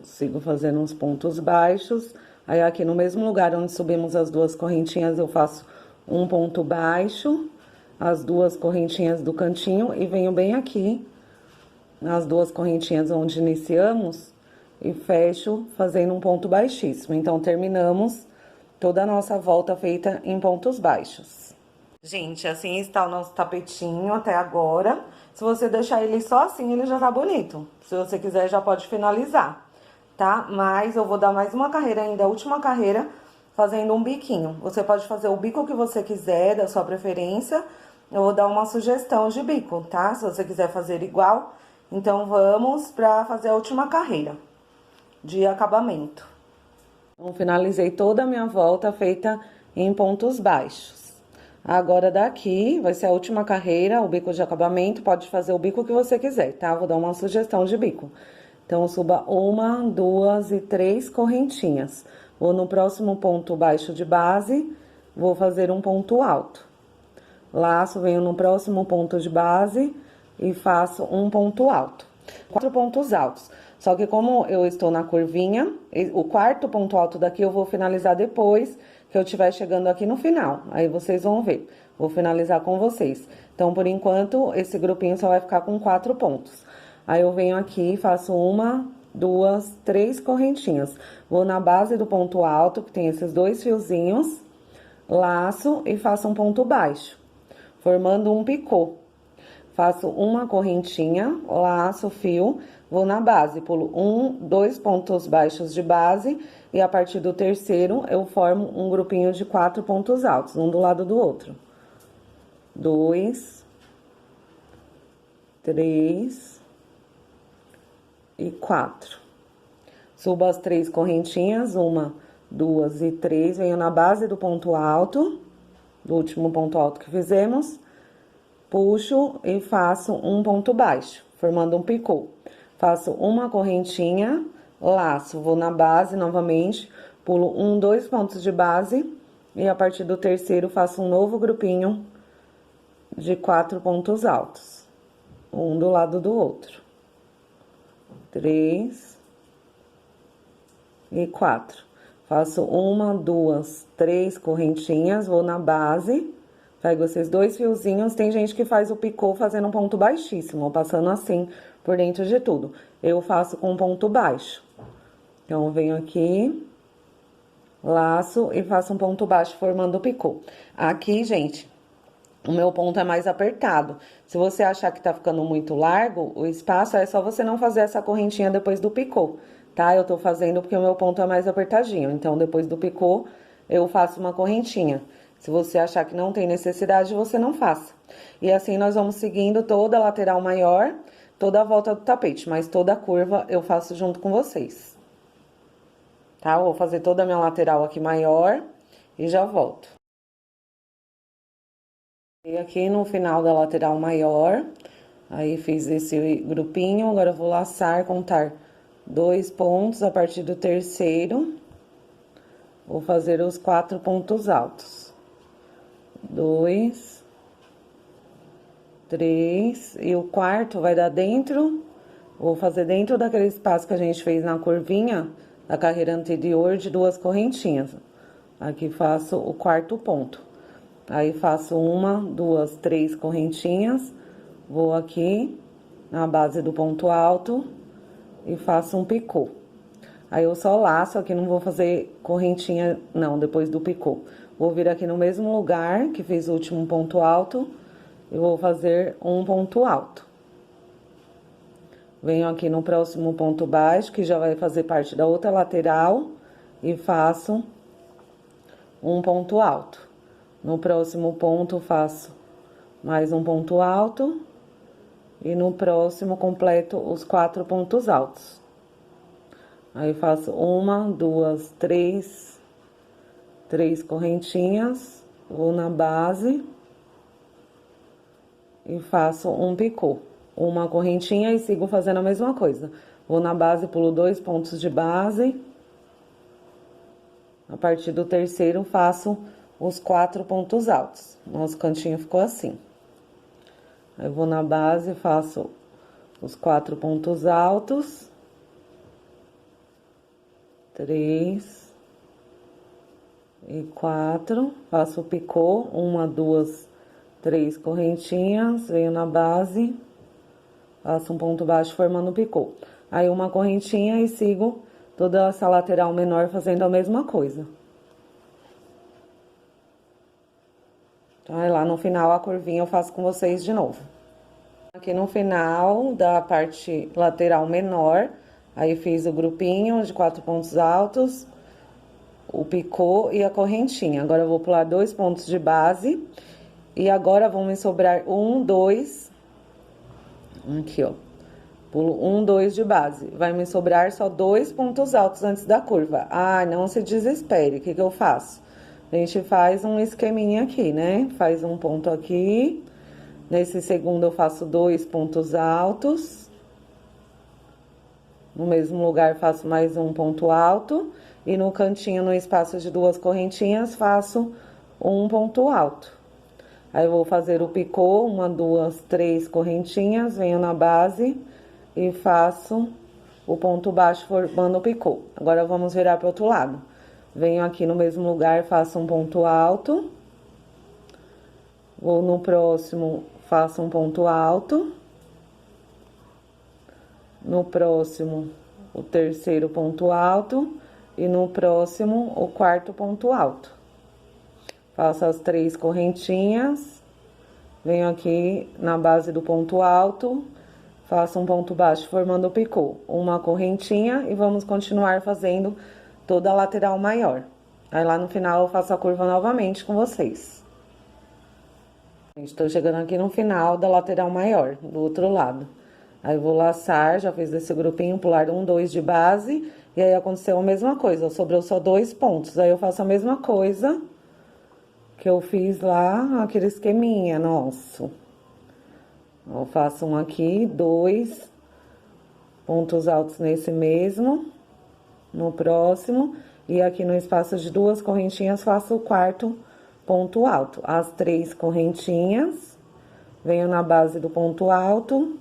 Sigo fazendo uns pontos baixos. Aí, aqui no mesmo lugar onde subimos as 2 correntinhas, eu faço um ponto baixo, as 2 correntinhas do cantinho, e venho bem aqui, nas 2 correntinhas onde iniciamos, e fecho fazendo um ponto baixíssimo. Então, terminamos toda a nossa volta feita em pontos baixos. Gente, assim está o nosso tapetinho até agora. Se você deixar ele só assim, ele já tá bonito. Se você quiser, já pode finalizar, tá? Mas eu vou dar mais uma carreira ainda, a última carreira, fazendo um biquinho. Você pode fazer o bico que você quiser, da sua preferência. Eu vou dar uma sugestão de bico, tá? Se você quiser fazer igual. Então, vamos pra fazer a última carreira de acabamento. Então, finalizei toda a minha volta feita em pontos baixos. Agora, daqui, vai ser a última carreira, o bico de acabamento. Pode fazer o bico que você quiser, tá? Vou dar uma sugestão de bico. Então, suba 1, 2 e 3 correntinhas. Vou no próximo ponto baixo de base, vou fazer um ponto alto. Laço, venho no próximo ponto de base e faço um ponto alto. 4 pontos altos. Só que como eu estou na curvinha, o quarto ponto alto daqui eu vou finalizar depois que eu estiver chegando aqui no final. Aí vocês vão ver. Vou finalizar com vocês. Então, por enquanto, esse grupinho só vai ficar com 4 pontos. Aí, eu venho aqui e faço 1, 2, 3 correntinhas. Vou na base do ponto alto, que tem esses 2 fiozinhos, laço e faço um ponto baixo, formando um picô. Faço uma correntinha, laço, fio, vou na base, pulo 2 pontos baixos de base e a partir do terceiro eu formo um grupinho de 4 pontos altos, um do lado do outro. 2, 3 e 4. Subo as 3 correntinhas, 1, 2 e 3, venho na base do ponto alto, do último ponto alto que fizemos. Puxo e faço um ponto baixo, formando um picô. Faço uma correntinha, laço, vou na base novamente, pulo 2 pontos de base e a partir do terceiro faço um novo grupinho de 4 pontos altos. Um do lado do outro. 3 e 4. Faço 1, 2, 3 correntinhas, vou na base. Pego esses 2 fiozinhos, tem gente que faz o picô fazendo um ponto baixíssimo, passando assim por dentro de tudo. Eu faço com um ponto baixo. Então, venho aqui, laço e faço um ponto baixo formando o picô. Aqui, gente, o meu ponto é mais apertado. Se você achar que tá ficando muito largo, o espaço é só você não fazer essa correntinha depois do picô, tá? Eu tô fazendo porque o meu ponto é mais apertadinho. Então, depois do picô, eu faço uma correntinha. Se você achar que não tem necessidade, você não faça. E assim, nós vamos seguindo toda a lateral maior, toda a volta do tapete, mas toda a curva eu faço junto com vocês. Tá? Eu vou fazer toda a minha lateral aqui maior e já volto. E aqui no final da lateral maior, aí fiz esse grupinho, agora eu vou laçar, contar 2 pontos a partir do terceiro. Vou fazer os 4 pontos altos. 2 3, e o quarto vai dar dentro, vou fazer dentro daquele espaço que a gente fez na curvinha da carreira anterior de 2 correntinhas. Aqui faço o quarto ponto. Aí faço 1, 2, 3 correntinhas, vou aqui na base do ponto alto e faço um picô. Aí eu só laço aqui, não vou fazer correntinha não, depois do picô. Vou vir aqui no mesmo lugar que fiz o último ponto alto e vou fazer um ponto alto. Venho aqui no próximo ponto baixo, que já vai fazer parte da outra lateral, e faço um ponto alto. No próximo ponto, faço mais um ponto alto, e no próximo, completo os 4 pontos altos. Aí, faço 1, 2, 3 correntinhas, vou na base e faço um picô. Uma correntinha e sigo fazendo a mesma coisa. Vou na base, pulo 2 pontos de base. A partir do terceiro, faço os 4 pontos altos. Nosso cantinho ficou assim. Aí, vou na base, faço os 4 pontos altos. 3 e 4. Faço o picô, 1, 2, 3 correntinhas, venho na base, faço um ponto baixo formando o picô. Aí, uma correntinha e sigo toda essa lateral menor fazendo a mesma coisa. Então, aí lá no final, a curvinha eu faço com vocês de novo. Aqui no final da parte lateral menor, aí fiz o grupinho de 4 pontos altos, o picô e a correntinha. Agora, eu vou pular 2 pontos de base. E agora, vão me sobrar 1, 2... Aqui, ó. Pulo 1, 2 de base. Vai me sobrar só 2 pontos altos antes da curva. Ah, não se desespere. O que que eu faço? A gente faz um esqueminha aqui, né? Faz um ponto aqui. Nesse segundo, eu faço 2 pontos altos. No mesmo lugar, faço mais um ponto alto. E no cantinho, no espaço de 2 correntinhas, faço um ponto alto. Aí, eu vou fazer o picô, 1, 2, 3 correntinhas, venho na base e faço o ponto baixo formando o picô. Agora, vamos virar para o outro lado. Venho aqui no mesmo lugar, faço um ponto alto. Vou no próximo, faço um ponto alto. No próximo, o terceiro ponto alto. E no próximo, o quarto ponto alto. Faço as 3 correntinhas. Venho aqui na base do ponto alto. Faço um ponto baixo formando o picô. Uma correntinha e vamos continuar fazendo toda a lateral maior. Aí, lá no final, eu faço a curva novamente com vocês. Estou chegando aqui no final da lateral maior, do outro lado. Aí, eu vou laçar, já fiz esse grupinho, pular 1, 2 de base. E aí, aconteceu a mesma coisa, sobrou só 2 pontos. Aí, eu faço a mesma coisa que eu fiz lá, aquele esqueminha nosso. Eu faço um aqui, 2 pontos altos nesse mesmo, no próximo, e aqui no espaço de 2 correntinhas, faço o quarto ponto alto. As 3 correntinhas, venho na base do ponto alto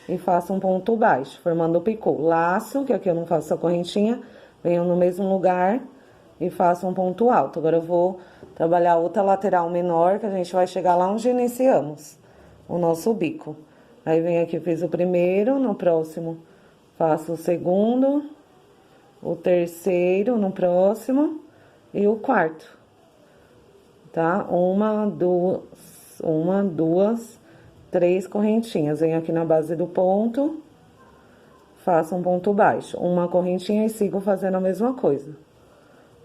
e faço um ponto baixo, formando o picô. Laço, que aqui eu não faço a correntinha, venho no mesmo lugar e faço um ponto alto. Agora, eu vou trabalhar outra lateral menor, que a gente vai chegar lá onde iniciamos o nosso bico. Aí, venho aqui, fiz o primeiro, no próximo faço o segundo, o terceiro no próximo e o quarto, tá? 1, 2, 3 correntinhas. Venho aqui na base do ponto, faço um ponto baixo, uma correntinha e sigo fazendo a mesma coisa.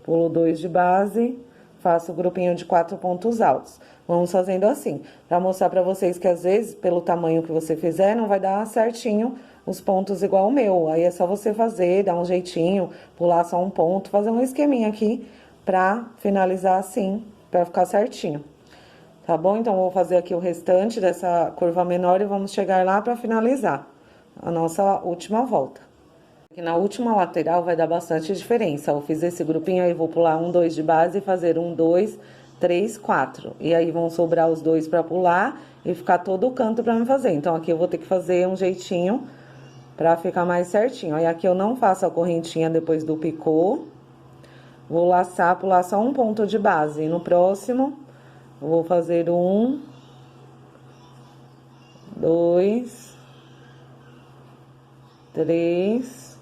Pulo 2 de base, faço o grupinho de 4 pontos altos. Vamos fazendo assim, pra mostrar pra vocês que às vezes, pelo tamanho que você fizer, não vai dar certinho os pontos igual o meu. Aí, é só você fazer, dar um jeitinho, pular só um ponto, fazer um esqueminha aqui pra finalizar assim, pra ficar certinho. Tá bom? Então, vou fazer aqui o restante dessa curva menor e vamos chegar lá pra finalizar a nossa última volta. Aqui na última lateral vai dar bastante diferença. Eu fiz esse grupinho, aí vou pular 1, 2 de base e fazer 1, 2, 3, 4. E aí, vão sobrar os 2 pra pular e ficar todo o canto pra me fazer. Então, aqui eu vou ter que fazer um jeitinho pra ficar mais certinho. Aí, aqui eu não faço a correntinha depois do picô. Vou laçar, pular só um ponto de base. E no próximo, eu vou fazer 1, 2, 3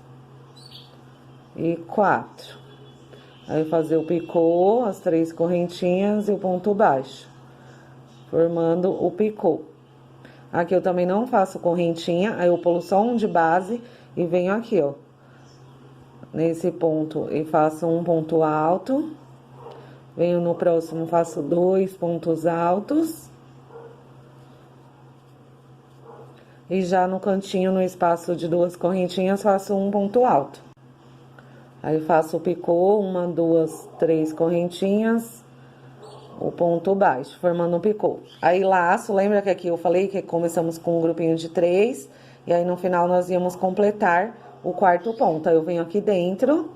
e 4. Aí, fazer o picô, as 3 correntinhas e o ponto baixo, formando o picô. Aqui eu também não faço correntinha, aí eu pulo só um de base e venho aqui, ó, nesse ponto e faço um ponto alto. Venho no próximo, faço 2 pontos altos. E já no cantinho, no espaço de 2 correntinhas, faço um ponto alto. Aí, faço o picô, 1, 2, 3 correntinhas, o ponto baixo, formando um picô. Aí, laço, lembra que aqui eu falei que começamos com um grupinho de 3, e aí no final nós íamos completar o 4º ponto. Aí, eu venho aqui dentro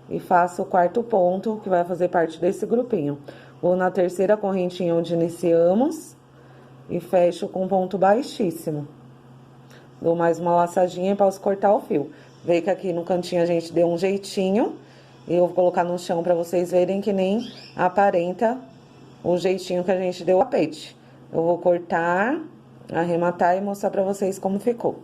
e faço o 4º ponto, que vai fazer parte desse grupinho. Vou na 3ª correntinha onde iniciamos e fecho com ponto baixíssimo. Dou mais uma laçadinha e posso cortar o fio. Vê que aqui no cantinho a gente deu um jeitinho. E eu vou colocar no chão pra vocês verem que nem aparenta o jeitinho que a gente deu a pente. Eu vou cortar, arrematar e mostrar pra vocês como ficou.